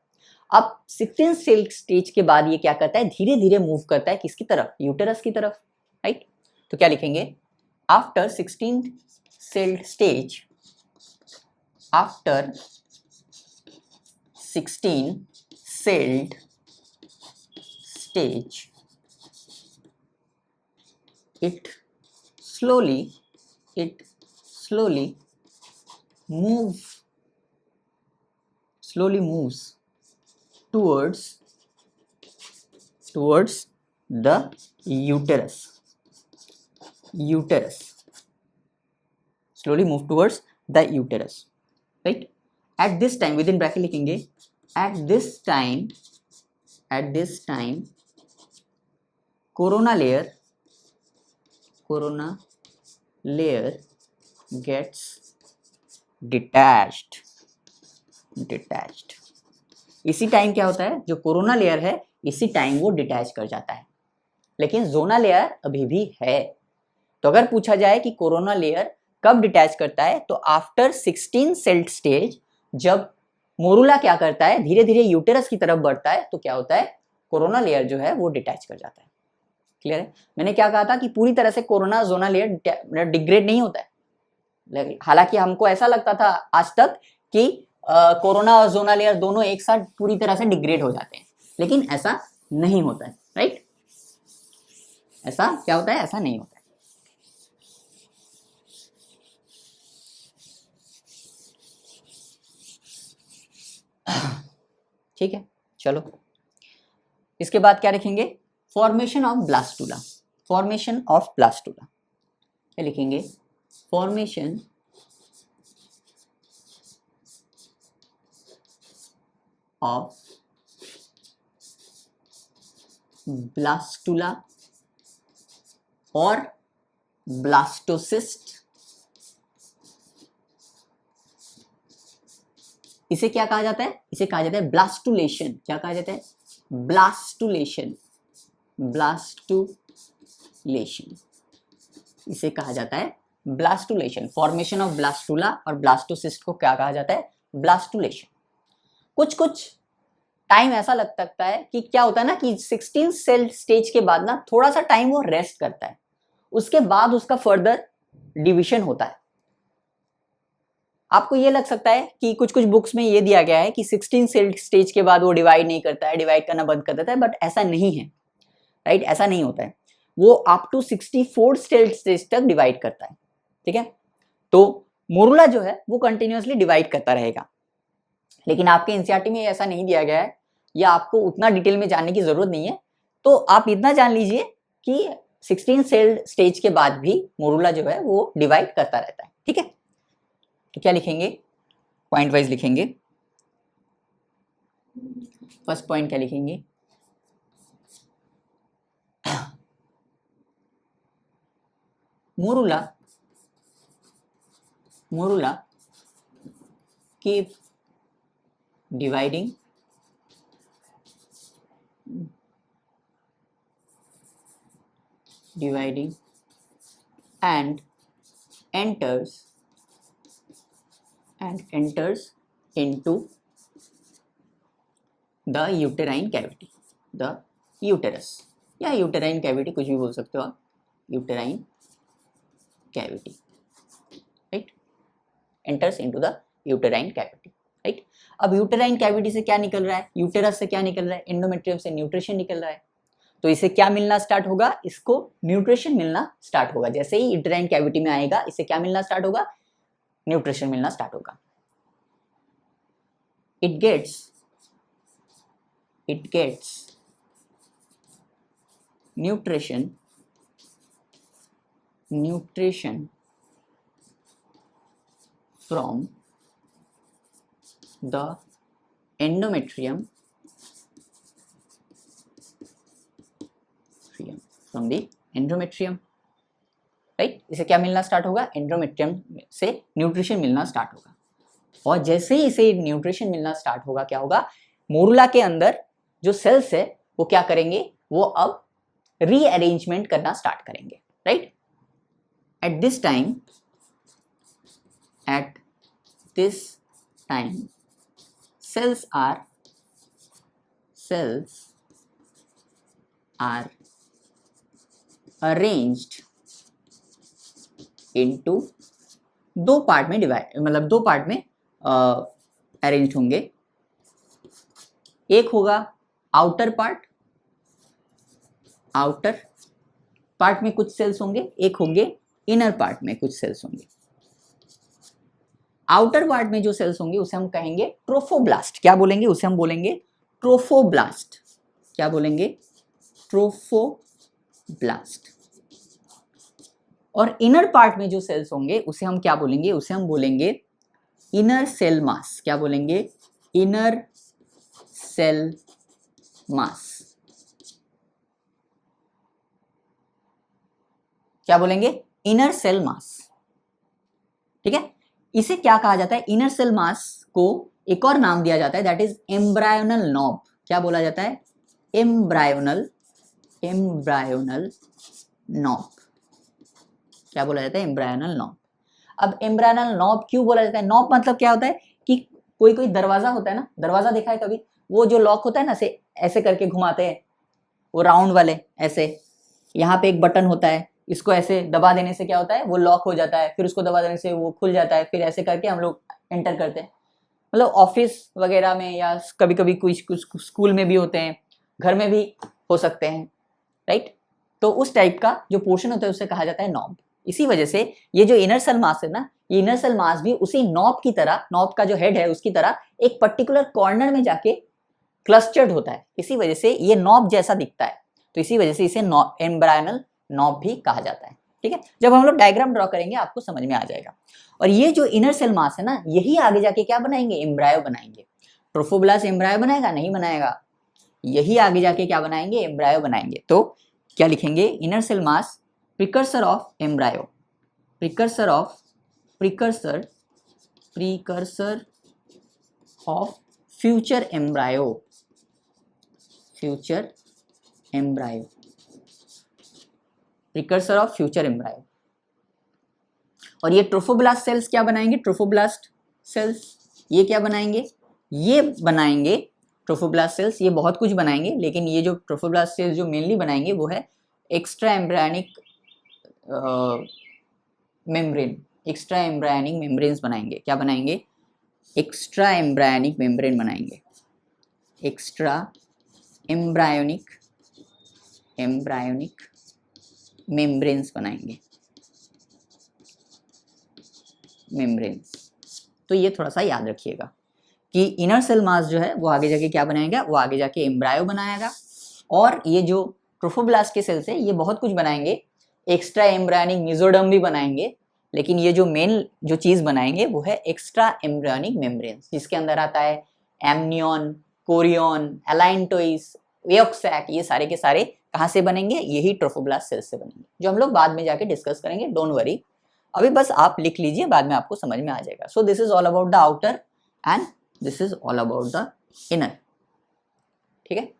अब 16 सेल स्टेज के बाद ये क्या करता है? धीरे धीरे मूव करता है किसकी तरफ? यूटेरस की तरफ, राइट। तो क्या लिखेंगे? After 16 sailed stage, after 16 celled stage, it slowly move slowly moves towards the uterus slowly move towards the uterus, right? At this time, within bracket लिखेंगे at this time corona layer gets detached. इसी time क्या होता है, जो corona layer है इसी time वो detach कर जाता है, लेकिन जोना लेयर अभी भी है। तो अगर पूछा जाए कि कोरोना लेयर कब डिटैच करता है, तो आफ्टर 16 सेल्ड स्टेज, जब मोरुला क्या करता है, धीरे धीरे यूटेरस की तरफ बढ़ता है, तो क्या होता है, कोरोना लेयर जो है वो डिटैच कर जाता है। क्लियर है? मैंने क्या कहा था कि पूरी तरह से कोरोना जोना लेयर डिग्रेड नहीं होता है। हालांकि हमको ऐसा लगता था आज तक कि कोरोना और जोना लेयर दोनों एक साथ पूरी तरह से डिग्रेड हो जाते हैं, लेकिन ऐसा नहीं होता है, राइट? ऐसा क्या होता है, ऐसा नहीं होता है। ठीक है, चलो इसके बाद क्या लिखेंगे, फॉर्मेशन ऑफ ब्लास्टुला। क्या लिखेंगे, फॉर्मेशन ऑफ ब्लास्टुला और ब्लास्टोसिस्ट। इसे क्या कहा जाता है, इसे कहा जाता है ब्लास्टुलेशन। क्या कहा जाता है, ब्लास्टुलेशन। इसे कहा जाता है ब्लास्टुलेशन। फॉर्मेशन ऑफ ब्लास्टुला और ब्लास्टोसिस्ट को क्या कहा जाता है, ब्लास्टुलेशन। कुछ टाइम ऐसा लग सकता है कि क्या होता है ना कि 16 सेल स्टेज के बाद ना थोड़ा सा टाइम वो रेस्ट करता है, उसके बाद उसका फर्दर डिवीजन होता है। आपको ये लग सकता है कि कुछ बुक्स में ये दिया गया है कि 16 सेल स्टेज के बाद वो डिवाइड नहीं करता है, डिवाइड करना बंद कर देता है, बट ऐसा नहीं है, राइट? ऐसा नहीं होता है, वो अप टू 64 सेल स्टेज तक डिवाइड करता है। ठीक है, तो मोरुला जो है वो कंटिन्यूअसली डिवाइड करता रहेगा, लेकिन आपके एनसीईआरटी में ऐसा नहीं दिया गया है, या आपको उतना डिटेल में जानने की जरूरत नहीं है। तो आप इतना जान लीजिए कि 16 सेल स्टेज के बाद भी मोरुला जो है वो डिवाइड करता रहता है। ठीक है, तो क्या लिखेंगे, पॉइंट वाइज लिखेंगे। फर्स्ट पॉइंट क्या लिखेंगे, morula keep dividing and enters into the uterine cavity, the uterus, या uterine cavity कुछ भी बोल सकते हो आप, uterine cavity, right? enters into the uterine cavity, right? अब यूटेराइन कैविटी से क्या निकल रहा है, यूटेरस से क्या निकल रहा है, एंडोमेट्रियम से न्यूट्रिशन निकल रहा है। तो इसे क्या मिलना स्टार्ट होगा, इसको न्यूट्रिशन मिलना स्टार्ट होगा। जैसे ही यूटेराइन कैविटी में आएगा, इसे क्या मिलना स्टार्ट होगा, न्यूट्रिशन मिलना स्टार्ट होगा। It gets nutrition from the endometrium, राइट? इसे क्या मिलना स्टार्ट होगा, एंडोमेट्रियम से न्यूट्रिशन मिलना स्टार्ट होगा। और जैसे ही इसे न्यूट्रिशन मिलना स्टार्ट होगा, क्या होगा, मोरुला के अंदर जो सेल्स है वो क्या करेंगे, वो अब रीअरेंजमेंट करना स्टार्ट करेंगे, right? At this time cells are arranged into दो पार्ट में डिवाइड, मतलब दो पार्ट में अरेंज होंगे। एक होगा आउटर पार्ट में कुछ सेल्स होंगे, एक होंगे इनर पार्ट में कुछ सेल्स होंगे। आउटर पार्ट में जो सेल्स होंगे उसे हम कहेंगे ट्रोफोब्लास्ट। क्या बोलेंगे? उसे हम बोलेंगे ट्रोफोब्लास्ट। क्या बोलेंगे? ट्रोफोब्लास्ट। और इनर पार्ट में जो सेल्स होंगे उसे हम क्या बोलेंगे? उसे हम बोलेंगे इनर सेल मास। क्या बोलेंगे? Inner cell mass. क्या बोलेंगे? Inner cell mass. ठीक है, इसे क्या कहा जाता है? इनर सेल मास को एक और नाम दिया जाता है, दैट इज एम्ब्रायोनल नॉब। क्या बोला जाता है? एम्ब्रायोनल नॉब। क्या बोला जाता है? एम्ब्रायोनल नॉब। अब एम्ब्रायोनल नॉब क्यों बोला जाता है? नॉब मतलब क्या होता है कि कोई कोई दरवाजा होता है ना, दरवाजा देखा है कभी? वो जो लॉक होता है ना, से ऐसे करके घुमाते हैं, वो राउंड वाले ऐसे, यहाँ पे एक बटन होता है, इसको ऐसे दबा देने से क्या होता है? वो लॉक हो जाता है, फिर उसको दबा देने से वो खुल जाता है, फिर ऐसे करके हम लोग एंटर करते हैं। मतलब ऑफिस वगैरह में या कभी कभी कुछ स्कूल में भी होते हैं, घर में भी हो सकते हैं, राइट? तो उस टाइप का जो पोर्शन होता है उसे कहा जाता है नॉब। इसी वजह से ये जो इनर सेल मास है ना, ये इनर सेल मास भी उसी नॉब की तरह, नॉब का जो हेड है उसकी तरह एक पर्टिकुलर कॉर्नर में जाके क्लस्टर्ड होता है। इसी वजह से ये नॉब जैसा दिखता है, तो इसी वजह से इसे एम्ब्रायोनल नॉब भी कहा जाता है। ठीक है, जब हम लोग डायग्राम ड्रॉ करेंगे आपको समझ में आ जाएगा। और ये जो इनर सेल मास है ना, यही आगे जाके क्या बनाएंगे? एम्ब्रायो बनाएंगे। ट्रोफोब्लास्ट एम्ब्रायो बनाएगा? नहीं बनाएगा। यही आगे जाके क्या बनाएंगे? एम्ब्रायो बनाएंगे। तो क्या लिखेंगे? Inner cell mass precursor of embryo. Precursor of future embryo. Precursor of future embryo. और ये ट्रोफोब्लास्ट सेल्स क्या बनाएंगे? ट्रोफोब्लास्ट सेल्स ये क्या बनाएंगे? ये बनाएंगे ट्रोफोब्लास्ट सेल्स, ये बहुत कुछ बनाएंगे, लेकिन ये जो ट्रोफोब्लास्ट सेल्स जो मेनली बनाएंगे वो है extra embryonic membrane. Extra embryonic membranes बनाएंगे। क्या बनाएंगे? एक्स्ट्रा एम्ब्रायनिक मेम्ब्रेन बनाएंगे। एक्स्ट्रा एम्ब्रायोनिक मेम्ब्रेन्स बनाएंगे। मेम्ब्रेन्स। तो ये थोड़ा सा याद रखिएगा कि इनर सेल मास जो है वो आगे जाके क्या बनाएगा? वो आगे जाके एम्ब्रायो बनाएगा। और ये जो ट्रोफोब्लास्ट के सेल्स है ये बहुत कुछ बनाएंगे, एक्स्ट्रा एम्ब्रायोनिक मेसोडर्म भी बनाएंगे, लेकिन ये जो मेन जो चीज बनाएंगे वो है एक्स्ट्रा एम्ब्रायोनिक मेम्ब्रेन्स, जिसके अंदर आता है एमनियन, कोरियन, एलाइंटोइस, वेओक्सैक। ये सारे के सारे कहाँ से बनेंगे? यही ट्रोफोब्लास्ट सेल्स से बनेंगे, जो हम लोग बाद में जाके डिस्कस करेंगे। डोंट वरी, अभी बस आप लिख लीजिए, बाद में आपको समझ में आ जाएगा। सो this is all about the outer and this is all about the inner. ठीक है,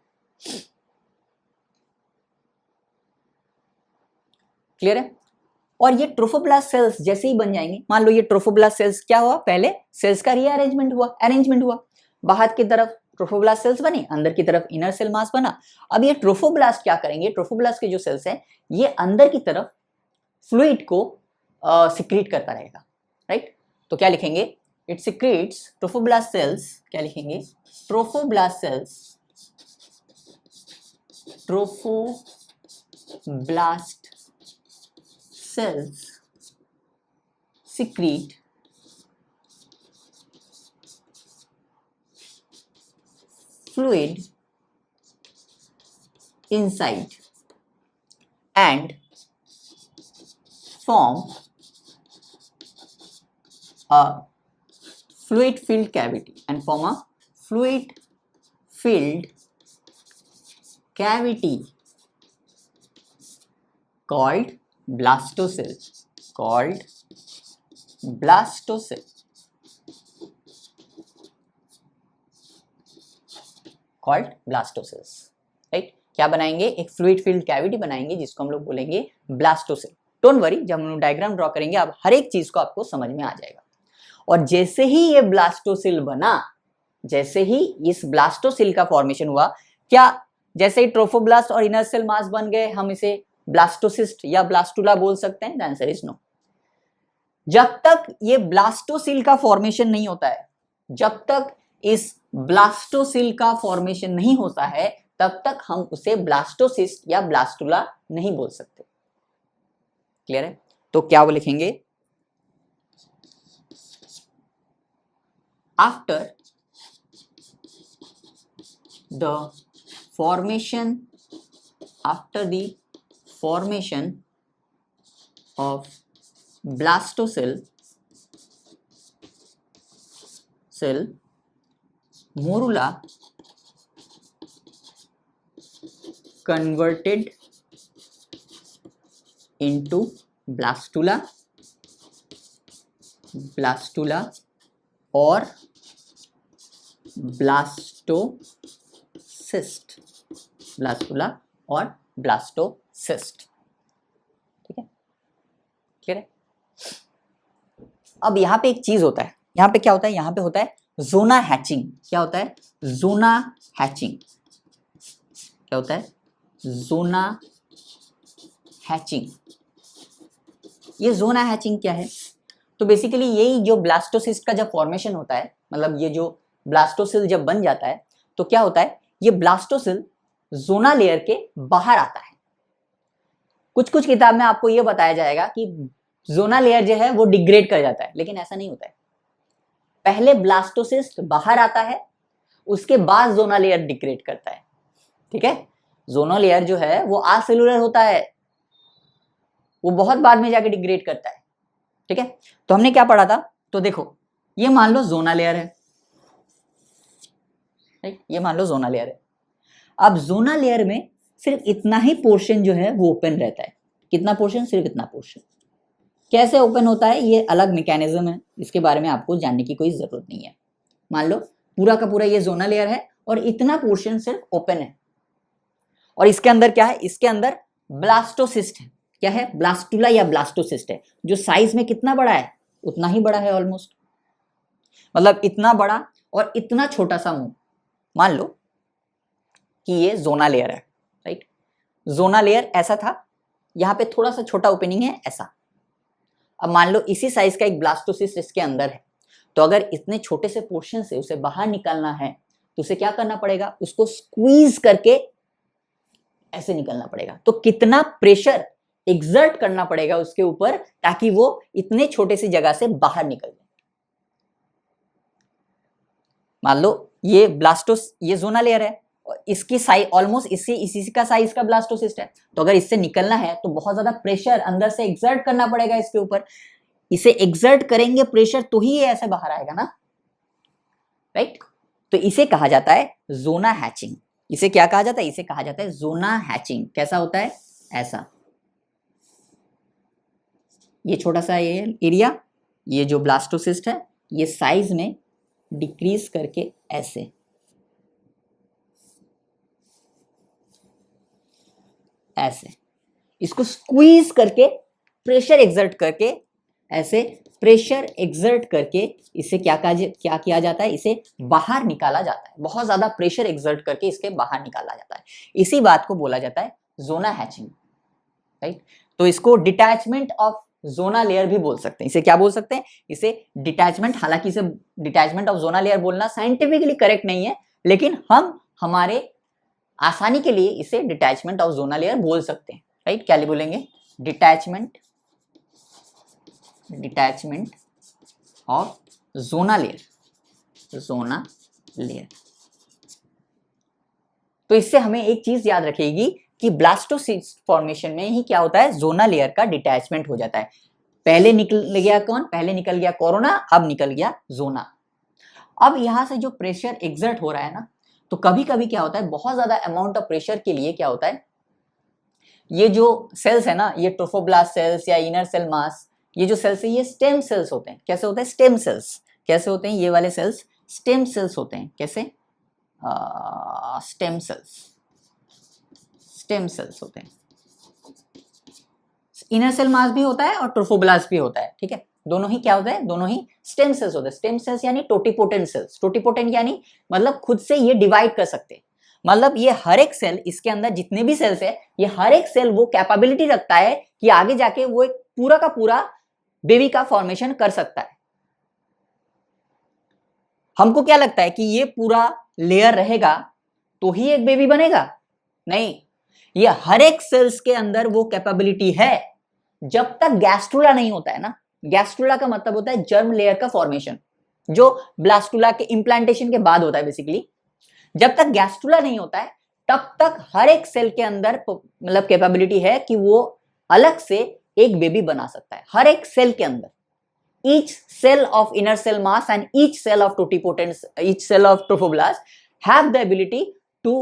क्लियर है? और ये ट्रोफोब्लास्ट सेल्स जैसे ही बन जाएंगे, मान लो ये ट्रोफोब्लास्ट सेल्स क्या हुआ? पहले सेल्स का रीअरेंजमेंट हुआ, अरेंजमेंट हुआ, बाहर की तरफ ट्रोफोब्लास्ट सेल्स बने, अंदर की तरफ इनर सेल मास बना। अब ये ट्रोफोब्लास्ट क्या करेंगे? ट्रोफोब्लास्ट के जो सेल्स हैं ये अंदर की तरफ फ्लूइड को सिक्रीट करता रहेगा, राइट? तो क्या लिखेंगे? It secretes trophoblast sales. क्या लिखेंगे? Trophoblast sales secrete fluid inside and form a fluid filled cavity called blastocell. Right? क्या बनाएंगे? एक फ्लूइड फिल्ड कैविटी बनाएंगे जिसको हम लोग बोलेंगे ब्लास्टोसेल। डोंट वरी, जब हम लोग डायग्राम ड्रॉ करेंगे अब हर एक चीज को आपको समझ में आ जाएगा। और जैसे ही ये ब्लास्टोसेल बना, जैसे ही इस ब्लास्टोसेल का फॉर्मेशन हुआ, क्या जैसे ही ट्रोफोब्लास्ट और इनर सेल मास बन गए हम इसे ब्लास्टोसिस्ट या ब्लास्टुला बोल सकते हैं? The answer is no. जब तक ये ब्लास्टोसिल का फॉर्मेशन नहीं होता है, जब तक इस ब्लास्टोसिल का फॉर्मेशन नहीं होता है, तब तक हम उसे ब्लास्टोसिस्ट या ब्लास्टुला नहीं बोल सकते। क्लियर है? तो क्या वो लिखेंगे? after the formation of blastocell morula converted into blastula or blastocyst, blastula और blastocyst। ठीक है, क्लियर है। अब यहाँ पे एक चीज होता है, यहाँ पे क्या होता है, यहाँ पे होता है जोना हैचिंग। क्या होता है? जोना हैचिंग। क्या होता है? जोना हैचिंग। ये जोना हैचिंग क्या है? तो बेसिकली यही जो ब्लास्टोसिस्ट का जब फॉर्मेशन होता है, मतलब ये जो ब्लास्टोसिल जब बन जाता है तो क्या होता है, ये ब्लास्टोसिल जोना लेयर के बाहर आता है। कुछ कुछ किताब में आपको ये बताया जाएगा कि जोना लेयर जो है वो डिग्रेड कर जाता है, लेकिन ऐसा नहीं होता है। पहले ब्लास्टोसिस्ट बाहर आता है, उसके बाद जोना लेयर डिग्रेड करता है। ठीक है, जोना लेयर जो है वो आसेलुलर होता है, वो बहुत बाद में जाके डिग्रेड करता है। ठीक है, तो हमने क्या पढ़ा था? तो देखो, ये मान लो जोना लेयर है, ये मान लो जोना लेयर है। अब जोना लेयर में सिर्फ इतना ही पोर्शन जो है वो ओपन रहता है। कितना पोर्शन? सिर्फ इतना पोर्शन। कैसे ओपन होता है ये अलग मैकेनिज्म है, इसके बारे में आपको जानने की कोई जरूरत नहीं है। मान लो पूरा का पूरा ये जोना लेयर है और इतना पोर्शन सिर्फ ओपन है, और इसके अंदर क्या है? इसके अंदर ब्लास्टोसिस्ट है। क्या है? ब्लास्टुला या ब्लास्टोसिस्ट है, जो साइज में कितना बड़ा है? उतना ही बड़ा है ऑलमोस्ट, मतलब इतना बड़ा और इतना छोटा सा मुंह। मान लो कि ये जोना लेयर है, राइट। जोना लेयर ऐसा था, यहाँ पे थोड़ा सा छोटा ओपनिंग है ऐसा। अब मान लो इसी साइज का एक ब्लास्टोसिस्ट इसके अंदर है, तो अगर इतने छोटे से पोर्शन से उसे बाहर निकालना है तो उसे क्या करना पड़ेगा? उसको स्क्वीज करके ऐसे निकलना पड़ेगा। तो कितना प्रेशर एक्सर्ट करना पड़ेगा उसके ऊपर ताकि वो इतने छोटे सी जगह से बाहर निकल जाए। मान लो ये ये जोना लेयर है और इसकी साइज ऑलमोस्ट इसी का साइज का ब्लास्टोसिस्ट है, तो अगर इससे निकलना है तो बहुत ज्यादा प्रेशर अंदर से एक्सर्ट करना पड़ेगा इसके ऊपर। इसे एक्सर्ट करेंगे प्रेशर तो ही ये ऐसे बाहर आएगा ना, राइट। तो इसे कहा जाता है जोना हैचिंग। इसे क्या कहा जाता है? इसे कहा जाता है जोना हैचिंग। कैसा होता है? ऐसा। ये छोटा सा ये एरिया, ये जो ब्लास्टोसिस्ट है, ये साइज में डिक्रीज करके ऐसे इसको स्क्वीज करके प्रेशर एक्सर्ट करके ऐसे प्रेशर एक्सर्ट करके इसे क्या किया जाता है? इसे बाहर निकाला जाता है। बहुत ज्यादा प्रेशर एक्सर्ट करके इसके बाहर निकाला जाता है। इसी बात को बोला जाता है जोना हैचिंग, राइट। तो इसको डिटैचमेंट ऑफ जोना लेयर भी बोल सकते हैं। इसे क्या बोल सकते हैं? इसे डिटैचमेंट। हालांकि इसे डिटैचमेंट ऑफ जोना लेयर बोलना साइंटिफिकली करेक्ट नहीं है, लेकिन हम हमारे आसानी के लिए इसे डिटैचमेंट ऑफ जोना लेयर बोल सकते हैं, राइट। क्या बोलेंगे? Detachment of zona layer. तो इससे हमें एक चीज याद रखेगी कि ब्लास्टोसिस्ट फॉर्मेशन में ही क्या होता है? जोना लेयर का डिटैचमेंट हो जाता है। पहले निकल गया कौन? पहले निकल गया कोरोना, अब निकल गया जोना। अब यहां से जो प्रेशर एक्सर्ट हो रहा है ना, तो कभी कभी क्या होता है, बहुत ज्यादा अमाउंट ऑफ प्रेशर के लिए क्या होता है, ये जो सेल्स है ना, ये ट्रोफोब्लास्ट सेल्स या इनर सेल मास, ये जो सेल्स है ये स्टेम सेल्स होते हैं। कैसे होते हैं? Stem cells. कैसे होते हैं? ये वाले सेल्स स्टेम सेल्स होते हैं। कैसे? स्टेम सेल्स होते हैं। इनर सेल मास भी होता है और ट्रोफोब्लास्ट भी होता है, ठीक है। दोनों ही क्या होता है? दोनों ही स्टेम सेल्स होते हैं। स्टेम सेल्स यानी टोटिपोटेंट सेल्स। टोटिपोटेंट यानी मतलब खुद से ये डिवाइड कर सकते हैं। मतलब ये हर एक सेल, इसके अंदर जितने भी सेल्स है, ये हर एक सेल वो कैपेबिलिटी रखता है कि आगे जाके वो एक पूरा का पूरा बेबी का फॉर्मेशन कर सकता है। हमको क्या लगता है कि ये पूरा लेयर रहेगा तो ही एक बेबी बनेगा? नहीं, ये हर एक सेल्स के अंदर वो कैपेबिलिटी है जब तक गैस्ट्रुला नहीं होता है ना। गैस्ट्रुला का मतलब होता है जर्म लेयर का फॉर्मेशन। जो ब्लास्टुला के इम्प्लांटेशन के बाद होता है बेसिकली। जब तक गैस्ट्रुला नहीं होता है तब तक हर एक सेल के अंदर मतलब कैपेबिलिटी है कि वो अलग से एक बेबी बना सकता है। हर एक सेल के अंदर, each cell of inner cell mass and each cell of totipotents, each cell of trophoblast have the ability to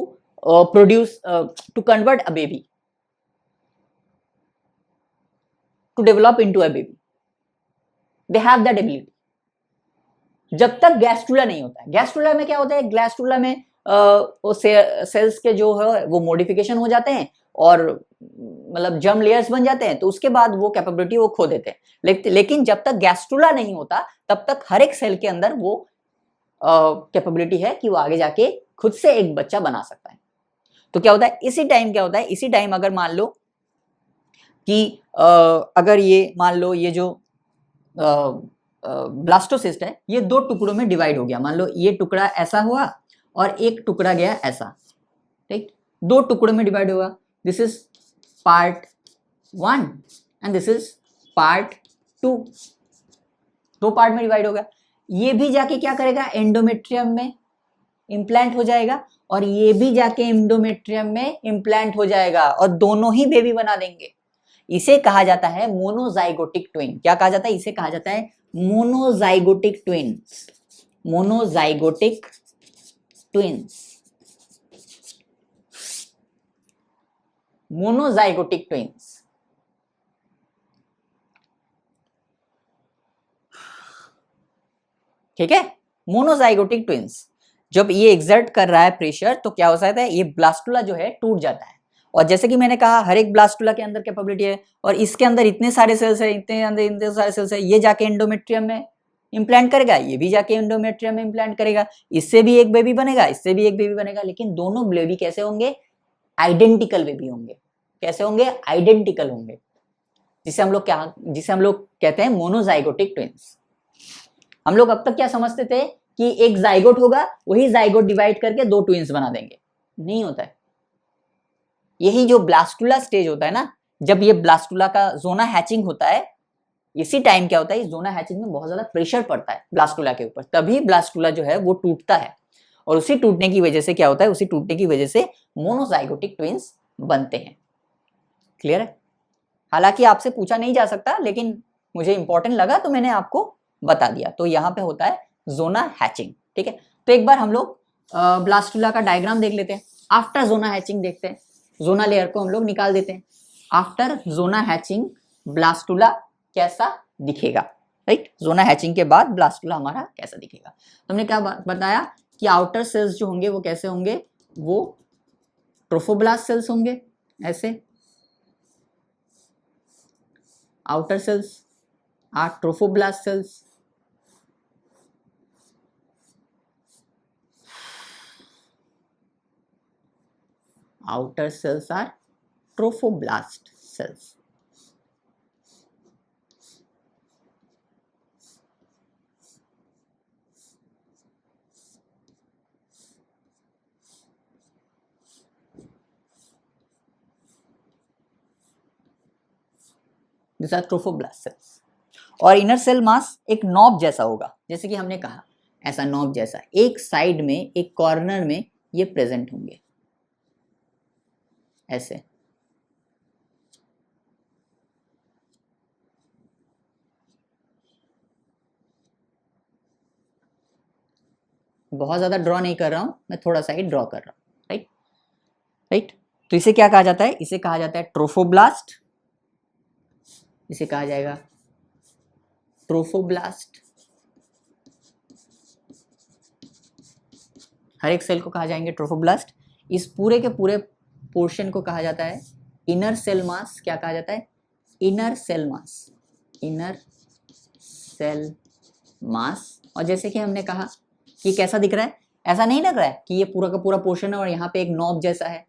to convert a baby, to develop into a baby. They have that ability. जब तक gastrula नहीं होता है। Gastrula में क्या होता है, gastrula में वो सेल्स के जो है वो मॉडिफिकेशन हो जाते हैं और मतलब जर्म लेयर्स बन जाते हैं, तो उसके बाद वो कैपेबिलिटी वो खो देते हैं। लेकिन जब तक गैस्ट्रुला नहीं होता तब तक हर एक सेल के अंदर वो कैपेबिलिटी है कि वो आगे जाके खुद से एक बच्चा बना सकता है। तो क्या होता है, इसी टाइम क्या होता है, इसी टाइम अगर मान लो कि अगर ये मान लो ये जो ब्लास्टोसिस्ट है ये दो टुकड़ों में डिवाइड हो गया। मान लो ये टुकड़ा ऐसा हुआ और एक टुकड़ा गया ऐसा, ठीक, दो टुकड़ों में डिवाइड होगा। This is part 1 and this is part 2, दो पार्ट में डिवाइड होगा। ये भी जाके क्या करेगा, एंडोमेट्रियम में इम्प्लांट हो जाएगा और ये भी जाके एंडोमेट्रियम में इम्प्लांट हो जाएगा और दोनों ही बेबी बना देंगे। इसे कहा जाता है मोनोजाइगोटिक ट्विन। क्या कहा जाता है, इसे कहा जाता है monozygotic twins. Monozygotic twins, monozygotic twins. ठीक है, मोनोजाइगोटिक ट्विन्स। जब ये एक्सर्ट कर रहा है प्रेशर तो क्या हो सकता है, ये ब्लास्टुला जो है टूट जाता है। और जैसे कि मैंने कहा हर एक ब्लास्टुला के अंदर कैपेबिलिटी है और इसके अंदर इतने सारे सेल्स है, इतने सारे सेल्स है। ये जाके एंडोमेट्रियम में इम्प्लांट करेगा, ये भी जाके एंडोमेट्रियम में इम्प्लांट करेगा, इससे भी एक बेबी बनेगा, इससे भी एक बेबी बनेगा। लेकिन दोनों बेबी कैसे होंगे, आइडेंटिकल बेबी होंगे। कैसे होंगे, आइडेंटिकल होंगे, जिसे हम लोग कहते हैं मोनोजाइगोटिक ट्विन्स। हम लोग अब तक क्या समझते थे कि एक जाइगोट होगा, वही जाइगोट डिवाइड करके दो ट्विन्स बना देंगे। नहीं होता है। यही जो ब्लास्टुला स्टेज होता है ना, जब ये ब्लास्टुला का जोना हैचिंग होता है, इसी टाइम क्या होता है, इस जोना हैचिंग में बहुत ज्यादा प्रेशर पड़ता है ब्लास्टुला के ऊपर, तभी ब्लास्टुला जो है वो टूटता है। और उसी टूटने की वजह से क्या होता है, उसी टूटने की वजह से मोनोजाइगोटिक ट्विन्स बनते हैं। क्लियर है। हालांकि आपसे पूछा नहीं जा सकता, लेकिन मुझे इंपॉर्टेंट लगा तो मैंने आपको बता दिया। तो यहाँ पे होता है जोना हैचिंग। ठीक है, तो एक बार हम लोग ब्लास्टुला का डायग्राम देख लेते हैं। आफ्टर जोना हैचिंग देखते हैं, जोना लेयर को हम लोग निकाल देते हैं। आफ्टर जोना हैचिंग ब्लास्टुला कैसा दिखेगा, राइट। जोना हैचिंग के बाद ब्लास्टुला हमारा कैसा दिखेगा। तो हमने क्या बताया कि आउटर सेल्स जो होंगे वो कैसे होंगे, वो ट्रोफोब्लास्ट सेल्स होंगे ऐसे। Outer cells are trophoblast cells. outer cells are trophoblast cells. These are trophoblast cells. और इनर सेल मास एक नॉब जैसा होगा, जैसे कि हमने कहा ऐसा नॉब जैसा एक साइड में, एक कॉर्नर में ये प्रेजेंट होंगे ऐसे। बहुत ज्यादा ड्रॉ नहीं कर रहा हूं मैं, थोड़ा सा ही ड्रॉ कर रहा हूं, राइट राइट। तो इसे क्या कहा जाता है, इसे कहा जाता है ट्रोफोब्लास्ट, इसे कहा जाएगा ट्रोफोब्लास्ट। हर एक सेल को कहा जाएंगे ट्रोफोब्लास्ट। इस पूरे के पूरे पोर्शन को कहा जाता है इनर सेल मास। क्या कहा जाता है, inner cell mass, inner cell mass. और जैसे कि हमने कहा कि कैसा दिख रहा है, ऐसा नहीं लग रहा है कि ये पूरा का पूरा पोर्शन है और यहाँ पे एक नॉब जैसा है,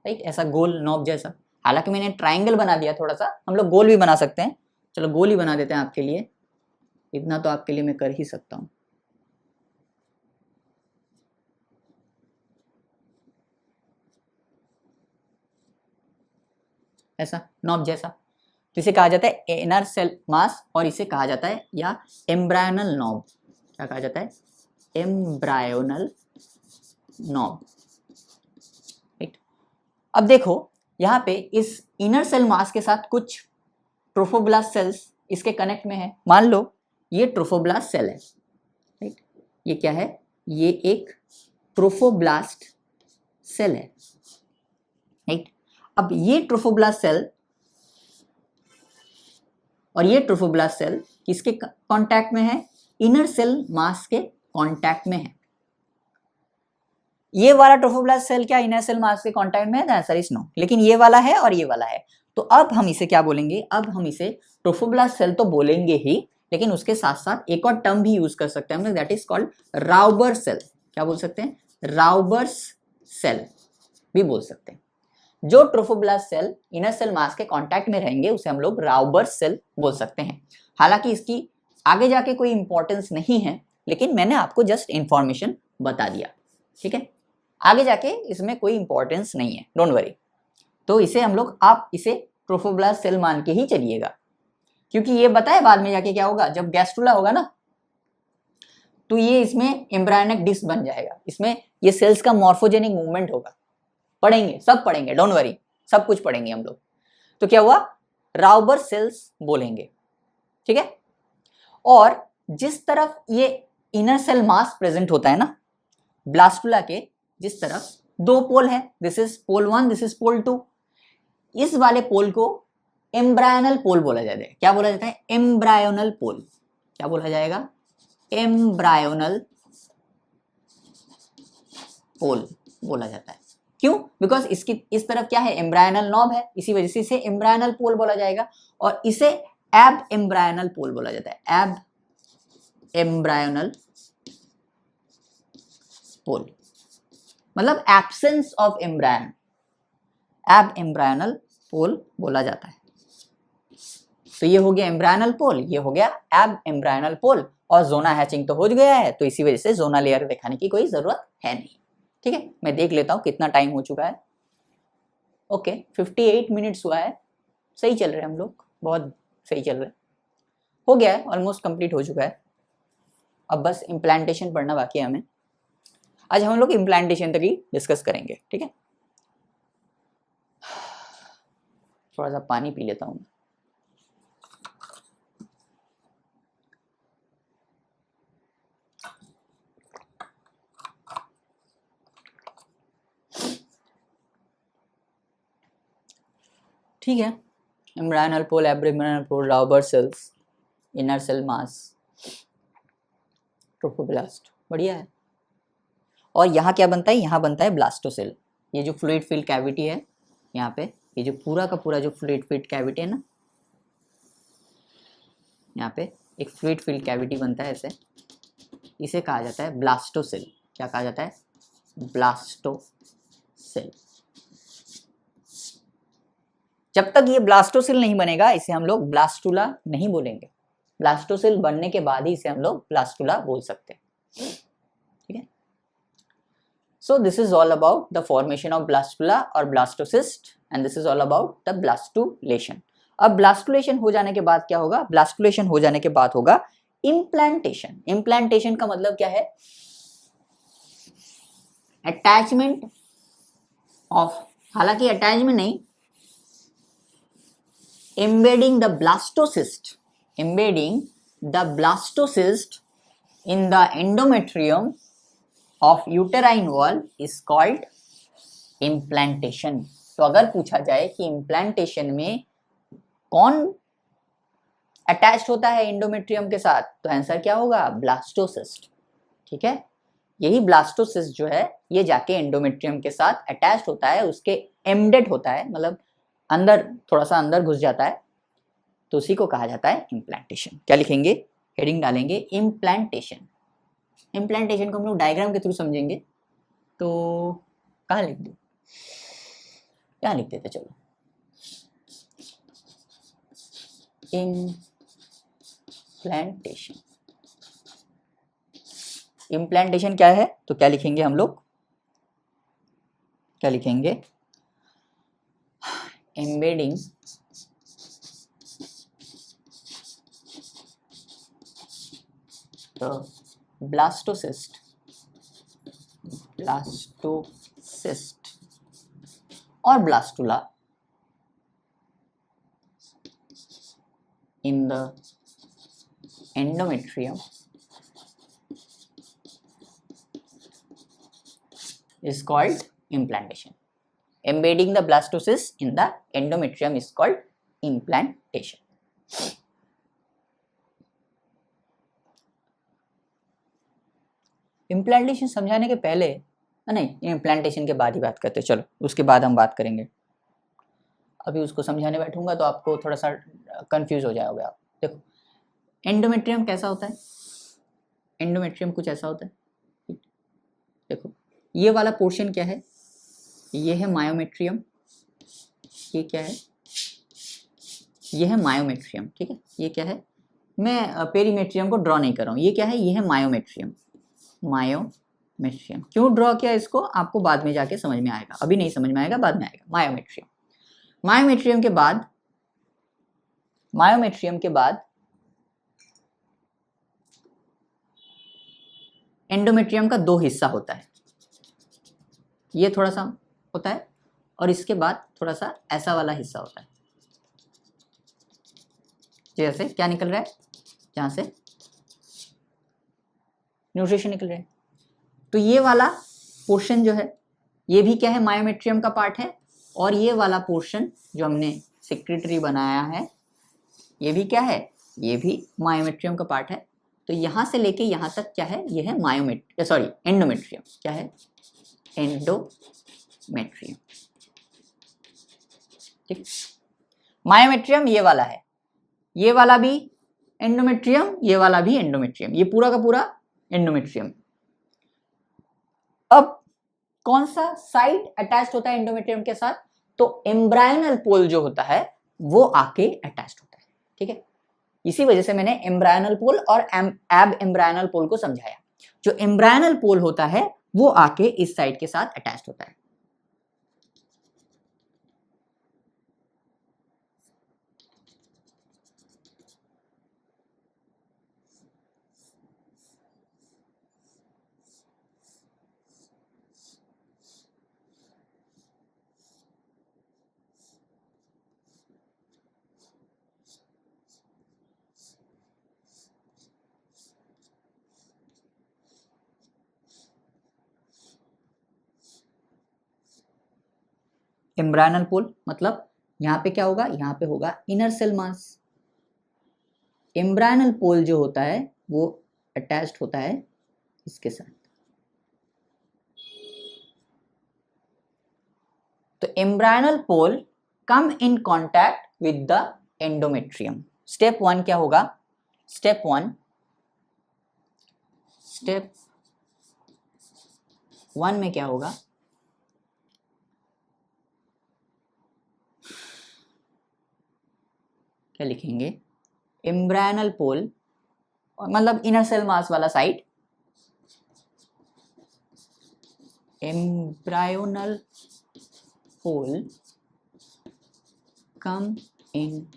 राइट, ऐसा गोल नॉब जैसा। हालांकि मैंने ट्राइंगल बना दिया, थोड़ा सा हम लोग गोल भी बना सकते हैं। चलो गोल ही बना देते हैं आपके लिए, इतना तो आपके लिए मैं कर ही सकता हूँ। ऐसा नॉब जैसा। तो इसे कहा जाता है इनर सेल मास और इसे कहा जाता है या एम्ब्रायनल नॉब। क्या कहा जाता है, एम्ब्रायोनल नॉब। राइट। अब देखो यहाँ पे इस इनर सेल मास के साथ कुछ ट्रोफोब्लास्ट सेल्स इसके कनेक्ट में है। मान लो ये ट्रोफोब्लास्ट सेल है, राइट, ये क्या है, ये एक ट्रोफोब्लास्ट सेल है, राइट। अब ये ट्रोफोब्लास्ट सेल और ये ट्रोफोब्लास्ट सेल किसके कांटेक्ट में है, इनर सेल मास के कांटेक्ट में है। ये वाला ट्रोफोब्लास्ट सेल क्या इनर सेल मास के कांटेक्ट में है, द आंसर इज नो। लेकिन ये वाला है और ये वाला है, तो अब हम इसे क्या बोलेंगे, अब हम इसे ट्रोफोब्लास्ट सेल तो बोलेंगे ही, लेकिन उसके साथ साथ एक और टर्म भी यूज कर सकते हैं हम लोग, दैट इज कॉल्ड राउबर सेल। क्या बोल सकते हैं, राउबर्स सेल भी बोल सकते हैं। जो trophoblast cell inner cell mass के कांटेक्ट में रहेंगे उसे हम लोग राउबर्स सेल बोल सकते हैं। हालांकि इसकी आगे जाके कोई इंपॉर्टेंस नहीं है, लेकिन मैंने आपको जस्ट इंफॉर्मेशन बता दिया, ठीक है। आगे जाके इसमें कोई इंपॉर्टेंस नहीं है, डोंट वरी। तो इसे हम लोग, आप इसे ट्रोफोब्लास्ट सेल मान के ही चलिएगा, क्योंकि ये बताए बाद में जाके क्या होगा, जब गैस्ट्रुला होगा ना तो ये इसमें एम्ब्रायोनिक डिस्क बन जाएगा, इसमें ये सेल्स का मॉर्फोजेनिक मूवमेंट होगा। पढ़ेंगे, सब पढ़ेंगे, डोंट वरी, सब कुछ पढ़ेंगे हम लोग। तो क्या हुआ, राउबर सेल्स बोलेंगे, ठीक है। और जिस तरफ ये इनर सेल मास प्रेजेंट होता है ना ब्लास्टुला के, जिस तरफ दो पोल है, this is pole 1, this is pole 2, इस वाले पोल को एम्ब्रायोनल पोल बोला जाता है। क्या बोला जाता है, एम्ब्रायोनल पोल। क्या बोला जाएगा, एम्ब्रायोनल पोल बोला जाता है। क्यों, बिकॉज इसकी इस तरफ क्या है, एम्ब्रायोनल नॉब है, इसी वजह से इसे एम्ब्रायोनल पोल बोला जाएगा। और इसे एब एम्ब्रायोनल पोल बोला जाता है, एब एम्ब्रायोनल पोल, मतलब एब्सेंस ऑफ एम्ब्रायन, एब एम्ब्रायोनल पोल बोला जाता है। तो ये हो गया एम्ब्रायोनल पोल, ये हो गया एब एम्ब्रायोनल पोल, और जोना हैचिंग तो हो गया है, तो इसी वजह से जोना लेयर दिखाने की कोई जरूरत है नहीं, ठीक है। मैं देख लेता हूं कितना टाइम हो चुका है। ओके 58 मिनट्स हुआ है, सही चल रहे हैं हम लोग, बहुत सही चल रहे हैं, हो गया है, ऑलमोस्ट कंप्लीट हो चुका है। अब बस इम्प्लांटेशन पढ़ना बाकी है हमें। आज हम लोग इम्प्लांटेशन तक ही डिस्कस करेंगे, ठीक है। थोड़ा सा पानी पी लेता हूँ। ठीक है, embryonal pole, abembryonal pole, Rauber cells, inner cell mass, trophoblast, बढ़िया है। और यहाँ क्या बनता है, यहाँ बनता है ब्लास्टोसेल। ये जो फ्लूइड फिल्ड कैविटी है यहाँ पे, ये जो पूरा का पूरा जो फ्लूइड फिल्ड कैविटी है ना, यहाँ पे एक फ्लूइड फिल्ड कैविटी बनता है ऐसे, इसे कहा जाता है ब्लास्टोसेल। क्या कहा जाता है, ब्लास्टोसेल। जब तक ये ब्लास्टोसेल नहीं बनेगा इसे हम लोग ब्लास्टुला नहीं बोलेंगे, ब्लास्टोसेल बनने के बाद ही इसे हम लोग ब्लास्टुला बोल सकते हैं, ठीक है। So this is all about the formation of blastula और blastocyst, and this is all about the blastulation. अब ब्लास्टुलेशन हो जाने के बाद क्या होगा, ब्लास्टुलेशन हो जाने के बाद होगा इम्प्लांटेशन। इम्प्लांटेशन का मतलब क्या है, अटैचमेंट ऑफ, हालांकि अटैचमेंट नहीं, embedding the blastocyst in the endometrium of uterine wall is called implantation। तो अगर पूछा जाए कि इम्प्लांटेशन में कौन अटैच्ड होता है एंडोमेट्रियम के साथ, तो आंसर क्या होगा, ब्लास्टोसिस्ट, ठीक है। यही ब्लास्टोसिस्ट जो है ये जाके एंडोमेट्रियम के साथ अटैच्ड होता है, उसके एम्बेडेड होता है, मतलब अंदर, थोड़ा सा अंदर घुस जाता है, तो उसी को कहा जाता है इम्प्लांटेशन। क्या लिखेंगे, हेडिंग डालेंगे इम्प्लांटेशन। इम्प्लांटेशन को हम लोग डायग्राम के थ्रू समझेंगे, तो कहाँ लिख दूँ, क्या लिख देते, चलो इम्प्लांटेशन। इम्प्लांटेशन क्या है, तो क्या लिखेंगे हम लोग, क्या लिखेंगे, embedding the ब्लास्टोसिस्ट और blastula in the endometrium is called implantation. Embedding the blastocyst in the endometrium is called implantation. Implantation समझाने के पहले नहीं, इम्प्लांटेशन के बाद ही बात करते हैं, चलो उसके बाद हम बात करेंगे। अभी उसको समझाने बैठूंगा तो आपको थोड़ा सा कंफ्यूज हो जाओगे आप। देखो एंडोमेट्रियम कैसा होता है, एंडोमेट्रियम कुछ ऐसा होता है। देखो ये वाला पोर्शन क्या है, ये है मायोमेट्रियम, ये क्या है, ये है मायोमेट्रियम, ठीक है। ये क्या है, मैं पेरीमेट्रियम को ड्रॉ नहीं कर रहा हूँ, ये क्या है, ये है मायोमेट्रियम। मायोमेट्रियम क्यों ड्रॉ किया इसको आपको बाद में जाके समझ में आएगा, अभी नहीं समझ में आएगा, बाद में आएगा। मायोमेट्रियम, मायोमेट्रियम के बाद एंडोमेट्रियम का दो हिस्सा होता है, ये थोड़ा सा होता है और इसके बाद थोड़ा सा ऐसा वाला हिस्सा होता है। जैसे क्या निकल रहा है, जहां से न्यूट्रिशन निकल रहा है। तो ये वाला पोर्शन जो है ये भी क्या है, मायोमेट्रियम का पार्ट है, और ये वाला पोर्शन जो हमने सेक्रेटरी बनाया है ये भी क्या है, ये भी मायोमेट्रियम का पार्ट है। तो यहां से लेके यहां तक क्या है, ये है एंडोमेट्रियम। क्या है, एंडोमेट्रियम, ठीक। मायोमेट्रियम ये वाला है, ये वाला भी एंडोमेट्रियम, ये वाला भी एंडोमेट्रियम, ये पूरा का पूरा एंडोमेट्रियम। अब कौन सा साइड अटैच्ड होता है एंडोमेट्रियम के साथ, तो एम्ब्रायनल पोल जो होता है वो आके अटैच्ड होता है, ठीक है। इसी वजह से मैंने एम्ब्रायनल पोल और एब एम्ब्रायनल पोल को समझाया। जो एम्ब्रायनल पोल होता है वो आके इस साइड के साथ अटैच्ड होता है। एम्ब्रायनल पोल मतलब यहाँ पे क्या होगा, यहाँ पे होगा इनर सेल मास। एम्ब्रायनल पोल जो होता है वो अटैच्ड होता है इसके साथ। तो embryonal pole come in contact with the endometrium. Step one क्या होगा, स्टेप वन में क्या होगा, क्या लिखेंगे, एम्ब्रायनल पोल मतलब इनर सेल मास वाला side, embryonal pole come in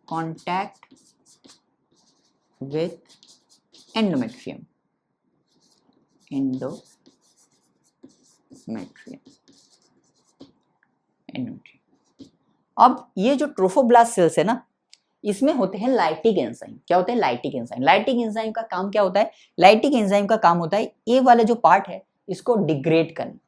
contact with endometrium. अब ये जो ट्रोफोब्लास्ट सेल्स है ना, इसमें होते हैं लाइटिक एंजाइम। क्या होते हैं, लाइटिक एंजाइम। लाइटिक एंजाइम का काम क्या होता है, लाइटिक एंजाइम का काम होता है ये वाला जो पार्ट है इसको डिग्रेड करना।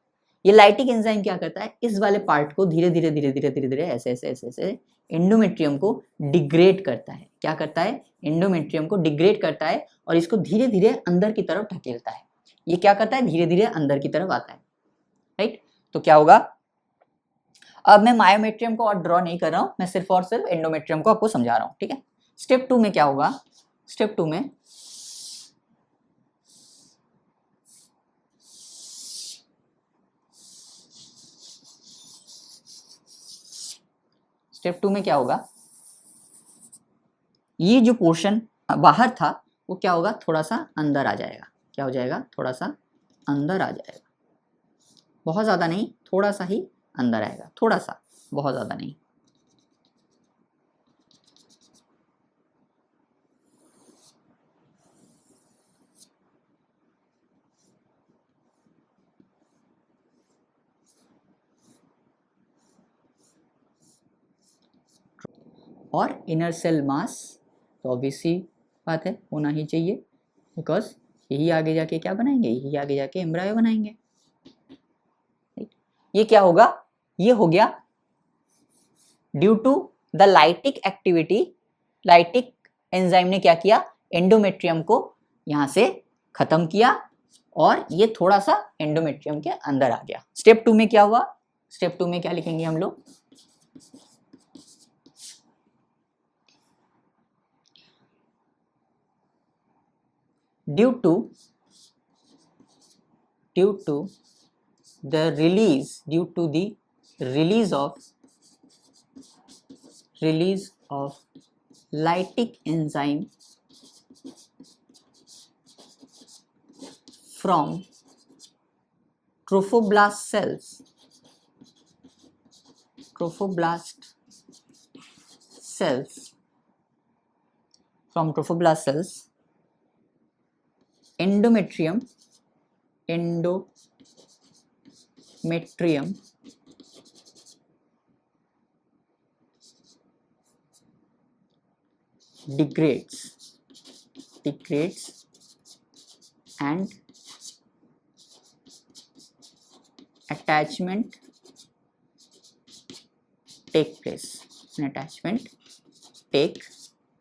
ये लाइटिक एंजाइम क्या करता है, इस वाले पार्ट को धीरे धीरे ऐसे एंडोमेट्रियम को डिग्रेड करता है। क्या करता है, एंडोमेट्रियम को डिग्रेड करता है और इसको धीरे धीरे अंदर की तरफ धकेलता है। ये क्या करता है, धीरे धीरे अंदर की तरफ आता है, राइट। तो क्या होगा, अब मैं मायोमेट्रियम को और ड्रॉ नहीं कर रहा हूं, मैं सिर्फ और सिर्फ एंडोमेट्रियम को आपको समझा रहा हूं, ठीक है। स्टेप 2 में क्या होगा, स्टेप 2 में क्या होगा, ये जो पोर्शन बाहर था वो क्या होगा, थोड़ा सा अंदर आ जाएगा। क्या हो जाएगा, थोड़ा सा अंदर आ जाएगा, बहुत ज़्यादा नहीं, थोड़ा सा ही अंदर आएगा, थोड़ा सा, बहुत ज़्यादा नहीं। और इनर सेल मास, तो ऑब्वियस सी बात है होना ही चाहिए, बिकॉज यही आगे जाके क्या बनाएंगे, यही आगे जाके एम्ब्रायो बनाएंगे। ये क्या होगा, ये हो गया due to the lytic activity, lytic enzyme ने क्या किया, एंडोमेट्रियम को यहां से खत्म किया और ये थोड़ा सा एंडोमेट्रियम के अंदर आ गया। स्टेप 2 में क्या हुआ, स्टेप 2 में क्या लिखेंगे हम लोग, due to the release of lytic enzyme from trophoblast cells, endometrium degrades and attachment takes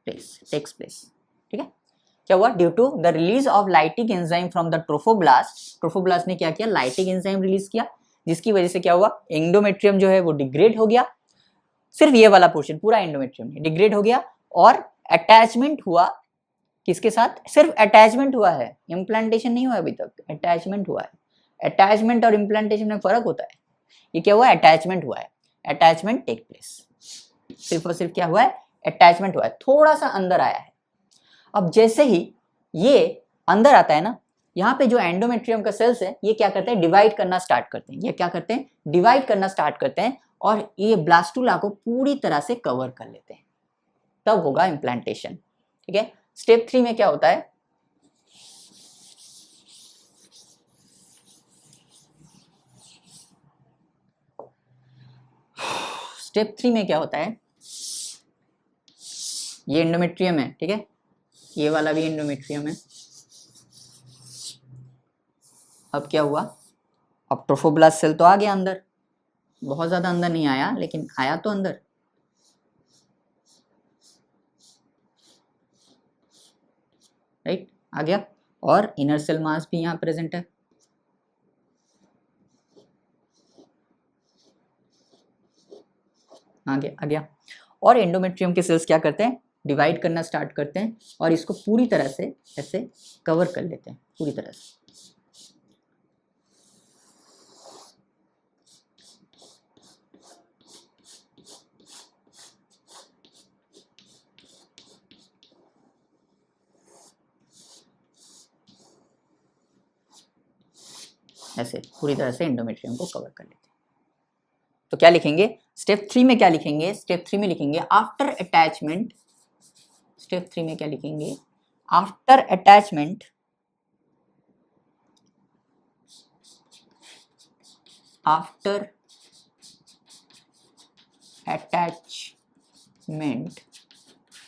place। ठीक है, क्या हुआ, due to the release of lytic enzyme from the trophoblast ने क्या किया, लाइटिक एंजाइम रिलीज किया, जिसकी वजह से क्या हुआ, एंडोमेट्रियम जो है वो डिग्रेड हो गया, सिर्फ ये वाला पोर्शन पूरा एंडोमेट्रियम डिग्रेड हो गया और अटैचमेंट हुआ किसके साथ, सिर्फ अटैचमेंट हुआ है, इम्प्लांटेशन नहीं हुआ अभी तक, अटैचमेंट हुआ है। अटैचमेंट और इम्प्लांटेशन में फर्क होता है, ये क्या हुआ है, अटैचमेंट हुआ है, अटैचमेंट टेक प्लेस, सिर्फ और सिर्फ क्या हुआ है, अटैचमेंट हुआ है, थोड़ा सा अंदर आया है। अब जैसे ही ये अंदर आता है ना, यहाँ पे जो एंडोमेट्रियम का सेल्स है ये क्या करते हैं, डिवाइड करना स्टार्ट करते हैं, ये क्या करते हैं, डिवाइड करना स्टार्ट करते हैं और ये ब्लास्टुला को पूरी तरह से कवर कर लेते हैं, तब होगा इम्प्लांटेशन। ठीक है, स्टेप 3 में क्या होता है, स्टेप 3 में क्या होता है, ये एंडोमेट्रियम है, ठीक है, ये वाला भी एंडोमेट्रियम है। अब क्या हुआ, अब ट्रोफोब्लास्ट सेल तो आ गया अंदर, बहुत ज्यादा अंदर नहीं आया लेकिन आया तो अंदर, राइट, आ गया, और इनर सेल मास भी यहाँ प्रेजेंट है। आ गया और एंडोमेट्रियम के सेल्स क्या करते हैं, डिवाइड करना स्टार्ट करते हैं और इसको पूरी तरह से ऐसे कवर कर लेते हैं, पूरी तरह से। ऐसे पूरी तरह से एंडोमेट्रियम को कवर कर लेते हैं। तो क्या लिखेंगे, स्टेप 3 में क्या लिखेंगे, स्टेप 3 में लिखेंगे आफ्टर अटैचमेंट, स्टेप 3 में क्या लिखेंगे, after attachment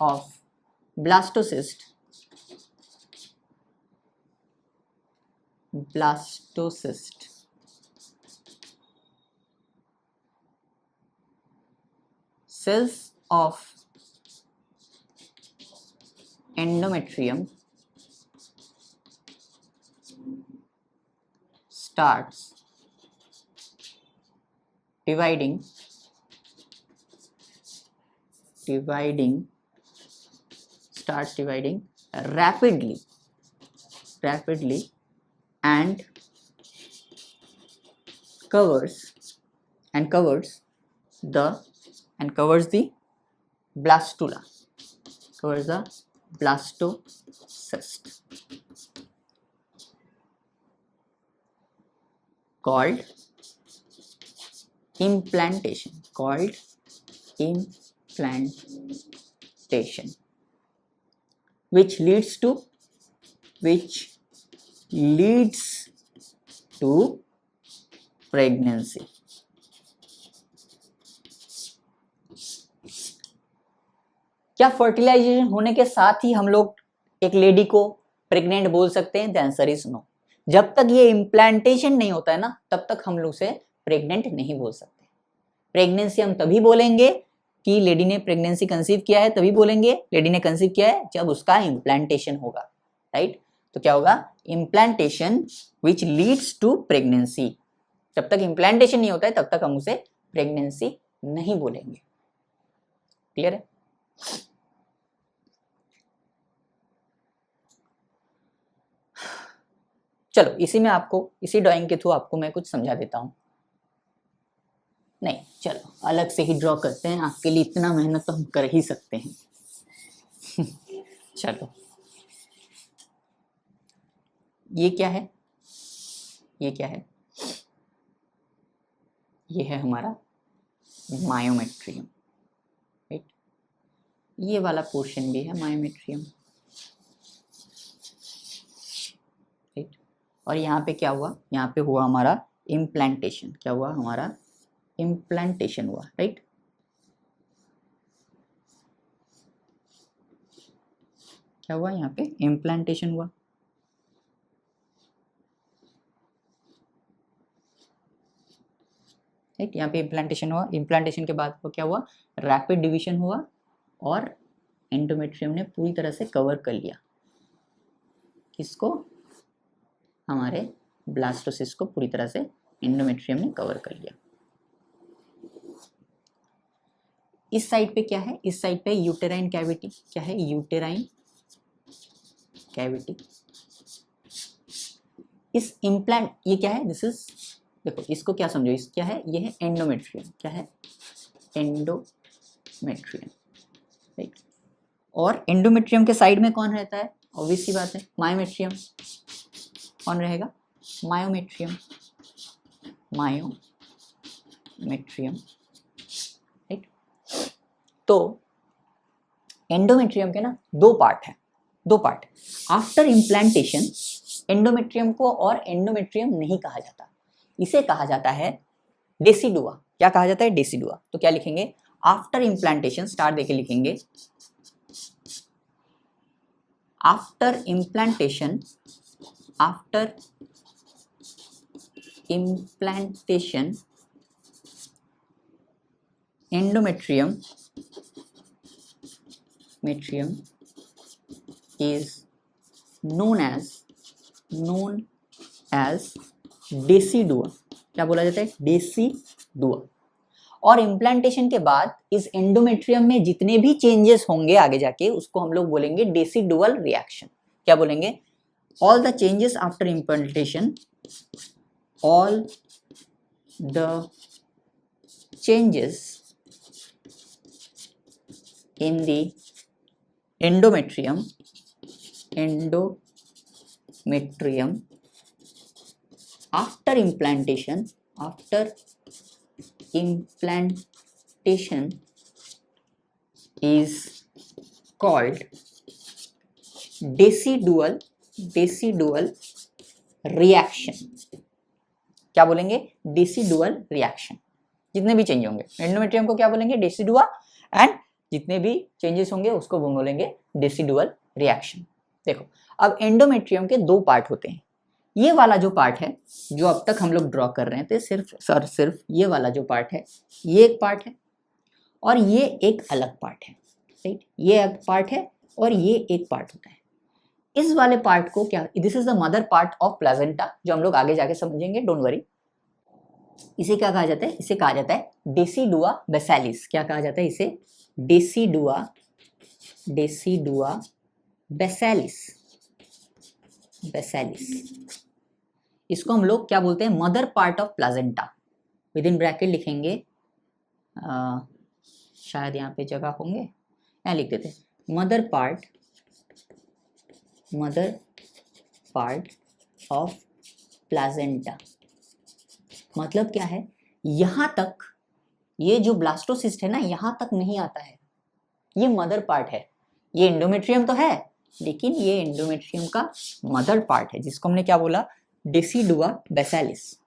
of blastocyst cells of endometrium starts dividing rapidly and covers the blastula, covers the blastocyst, called implantation, which leads to pregnancy. क्या फर्टिलाइजेशन होने के साथ ही हम लोग एक लेडी को प्रेग्नेंट बोल सकते हैं? The answer is no. जब तक ये इम्प्लांटेशन नहीं होता है ना, तब तक हम लोग उसे प्रेग्नेंट नहीं बोल सकते। प्रेगनेंसी हम तभी बोलेंगे कि लेडी ने प्रेगनेंसी कंसीव किया है, तभी बोलेंगे लेडी ने कंसीव किया है जब उसका इम्प्लांटेशन होगा, राइट। तो क्या होगा? Implantation which leads to pregnancy. जब तक इम्प्लांटेशन नहीं होता है तब तक हम उसे प्रेगनेंसी नहीं बोलेंगे। क्लियर है? चलो इसी में आपको, इसी ड्राइंग के थ्रू आपको मैं कुछ समझा देता हूं। नहीं, चलो अलग से ही ड्रॉ करते हैं, आपके लिए इतना मेहनत तो हम कर ही सकते हैं। चलो ये क्या है? ये क्या है? ये है हमारा मायोमेट्रियम, राइट। ये वाला पोर्शन भी है मायोमेट्रियम, राइट। और यहाँ पे क्या हुआ? यहाँ पे हुआ हमारा इम्प्लांटेशन। क्या हुआ? हमारा इम्प्लांटेशन हुआ, राइट। क्या हुआ? यहाँ पे इम्प्लांटेशन हुआ। राइट, यहाँ पे इम्प्लांटेशन हुआ। इम्प्लांटेशन के बाद क्या हुआ? रैपिड डिवीजन हुआ और एंडोमेट्रियम ने पूरी तरह से कवर कर लिया किसको? हमारे ब्लास्टोसिस्ट को पूरी तरह से एंडोमेट्रियम ने कवर कर लिया। इस साइड पे क्या है? इस साइड पे यूटेराइन कैविटी। क्या है? Uterine cavity. इस इम्प्लांट, ये क्या है? दिस इज, देखो इसको क्या समझो, इस क्या है? ये है एंडोमेट्रियम। क्या है? Endometrium, right. और एंडोमेट्रियम के साइड में कौन रहता है? ऑब्वियस सी बात है, मायोमेट्रियम। कौन रहेगा? Myometrium, myometrium, right. तो एंडोमेट्रियम के ना दो पार्ट है, दो पार्ट। आफ्टर इम्प्लांटेशन एंडोमेट्रियम को और एंडोमेट्रियम नहीं कहा जाता, इसे कहा जाता है डेसिडुआ। क्या कहा जाता है? डेसिडुआ। तो क्या लिखेंगे? आफ्टर इम्प्लांटेशन, स्टार देके लिखेंगे, after implantation, after implantation endometrium is known as decidua. क्या बोला जाता है? डेसिडुआ। और इम्प्लांटेशन के बाद इस एंडोमेट्रियम में जितने भी चेंजेस होंगे आगे जाके, उसको हम लोग बोलेंगे डेसिडुअल रिएक्शन। क्या बोलेंगे? All the changes after implantation, all the changes in the endometrium after implantation is called decidual reaction। क्या बोलेंगे? decidual reaction। जितने भी चेंज होंगे एंडोमेट्रियम को क्या बोलेंगे? डेसिडुआ। एंड जितने भी चेंजेस होंगे उसको बोलेंगे डेसिडुअल रिएक्शन। देखो अब एंडोमेट्रियम के दो पार्ट होते हैं। ये वाला जो पार्ट है जो अब तक हम लोग ड्रॉ कर रहे थे, सिर्फ ये वाला जो पार्ट है, ये एक पार्ट है और ये एक अलग पार्ट है, राइट। ये एक पार्ट है और ये एक पार्ट होता है। इस वाले पार्ट को क्या, this is the mother part of placenta, जो हम लोग आगे जाके समझेंगे, डोंट वरी। इसे क्या कहा जाता है? इसे कहा जाता है डेसिडुआ बेसालिस। क्या कहा जाता है इसे? Decidua basalis. इसको हम लोग क्या बोलते हैं? Mother part of placenta. Within bracket लिखेंगे, शायद यहाँ पे जगह होंगे, यहाँ लिख देते हैं मदर पार्ट ऑफ प्लाजेंटा। मतलब क्या है? यहाँ तक ये जो ब्लास्टोसिस्ट है ना, यहाँ तक नहीं आता है, ये मदर पार्ट है। ये एंडोमेट्रियम तो है लेकिन ये एंडोमेट्रियम का मदर पार्ट है, जिसको हमने क्या बोला? डेसिडुआ बेसालिस।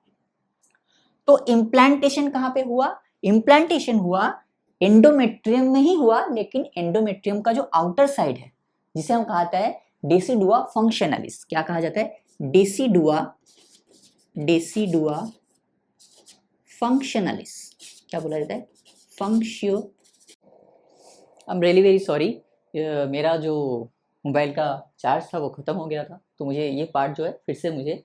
तो इम्प्लांटेशन कहाँ पे हुआ? इम्प्लांटेशन हुआ एंडोमेट्रियम में ही हुआ, लेकिन एंडोमेट्रियम का जो आउटर साइड है जिसे हम कहते हैं डेसिडुआ फंक्शनलिस, क्या कहा जाता है, डेसिडुआ फंक्शनलिस, क्या बोला जाता है, फंक्शियो। I am really very sorry, मेरा जो मोबाइल का चार्ज था वो ख़त्म हो गया था, तो मुझे ये पार्ट जो है फिर से मुझे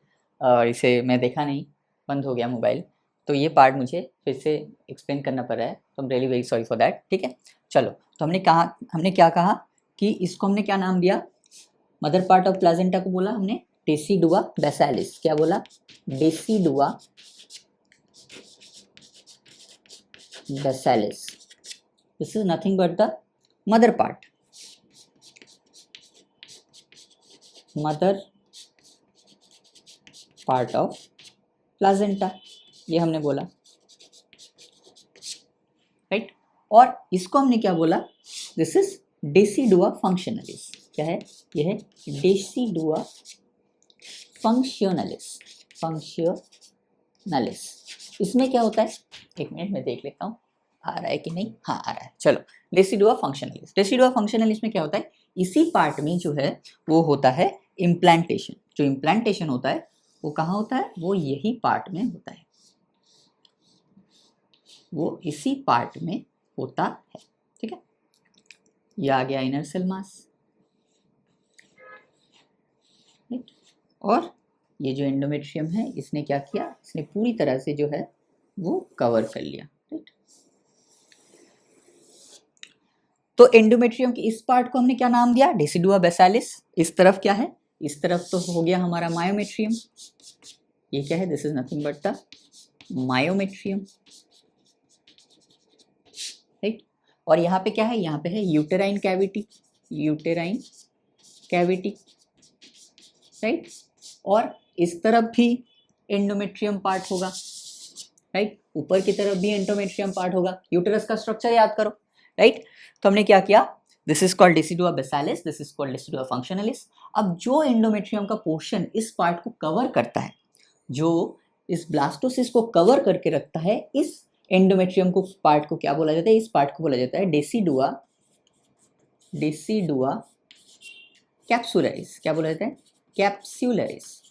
इसे मैं देखा नहीं, बंद हो गया मोबाइल, तो ये पार्ट मुझे फिर से एक्सप्लेन करना पड़ रहा है, तो आई am really very sorry for that. ठीक है, चलो, तो हमने क्या कहा कि इसको हमने क्या नाम दिया, मदर पार्ट ऑफ प्लाजेंटा को बोला हमने डेसिडुआ बेसालिस, क्या बोला, decidua basalis. This is nothing but the mother part of placenta, ये हमने बोला, राइट। और इसको हमने क्या बोला, दिस इज डेसिडुआ फंक्शनलिस, क्या है, यह है डेसिडुआ फंक्शनलिस। इसमें क्या होता है, एक मिनट में देख लेता हूँ आ रहा है कि नहीं, हाँ आ रहा है, चलो। डेसिडुआ फंक्शनलिस में क्या होता है, इसी पार्ट में जो है वो होता है इम्प्लांटेशन। जो इम्प्लांटेशन होता है वो कहाँ होता है, वो यही पार्ट में होता है, वो इसी पार्ट में होता है। ठीक है, ये आ गया इनर सेल मास, और ये जो एंडोमेट्रियम है इसने क्या किया, इसने पूरी तरह से जो है वो कवर कर लिया, राइट। तो एंडोमेट्रियम के इस पार्ट को हमने क्या नाम दिया, डेसिडुआ बेसालिस। इस तरफ क्या है, इस तरफ तो हो गया हमारा मायोमेट्रियम, ये क्या है, this is nothing but the myometrium, right. और यहाँ पे क्या है, यहाँ पे है यूटेराइन कैविटी, राइट। और इस तरफ भी एंडोमेट्रियम पार्ट होगा, राइट, ऊपर की तरफ भी एंडोमेट्रियम पार्ट होगा। यूटेरस का स्ट्रक्चर याद करो, राइट। तो हमने क्या किया, this is called decidua basalis, this is called decidua functionalis. अब जो एंडोमेट्रियम का पोर्शन इस पार्ट को कवर करता है, जो इस ब्लास्टोसिस्ट को कवर करके रखता है, इस एंडोमेट्रियम को पार्ट को क्या बोला जाता है, इस पार्ट को बोला जाता है डेसिडुआ कैप्सुलरिस। क्या बोला जाता है, कैप्सुलरिस।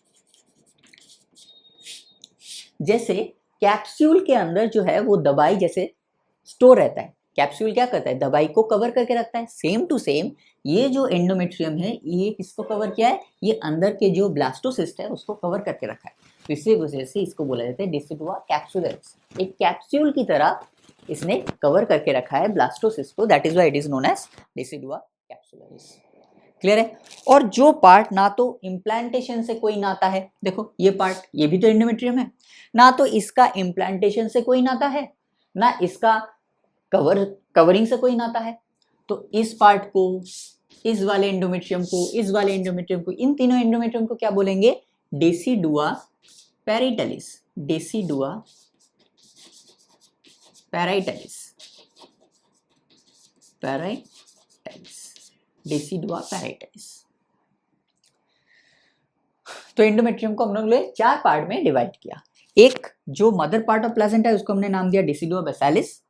जैसे कैप्सूल के अंदर जो है वो दवाई जैसे स्टोर रहता है, कैप्सूल क्या करता है, दवाई को कवर करके रखता है, सेम टू सेम ये जो एंडोमेट्रियम है ये किसको कवर किया है, ये अंदर के जो ब्लास्टोसिस्ट है उसको कवर करके रखा है, तो इसी वजह से इसको बोला जाता है डेसिडुआ कैप्सुलरिस। एक कैप्सूल की तरह इसने कवर करके रखा है ब्लास्टोसिस्ट को, that is why it is known as decidua capsularis. Clear है। और जो पार्ट ना तो इम्प्लांटेशन से कोई नाता है, देखो ये पार्ट, ये भी तो एंडोमेट्रियम है, ना तो इसका इम्प्लांटेशन से कोई नाता है, ना इसका कवरिंग से कोई नाता है, तो इस पार्ट को, इस वाले एंडोमेट्रियम को, इस वाले एंडोमेट्रियम को, इन तीनों एंडोमेट्रियम को क्या बोलेंगे, डेसिडुआ पैराइटलिस, डेसिडुआ पैराइटलिस, डेसिडुआ पैराइटलिस। तो एंडोमेट्रियम को हम लोग ने 4 पार्ट में डिवाइड किया। एक जो मदर पार्ट ऑफ प्लासेंटा है उसको हमने नाम दिया डेसिडुआ बेसालिस,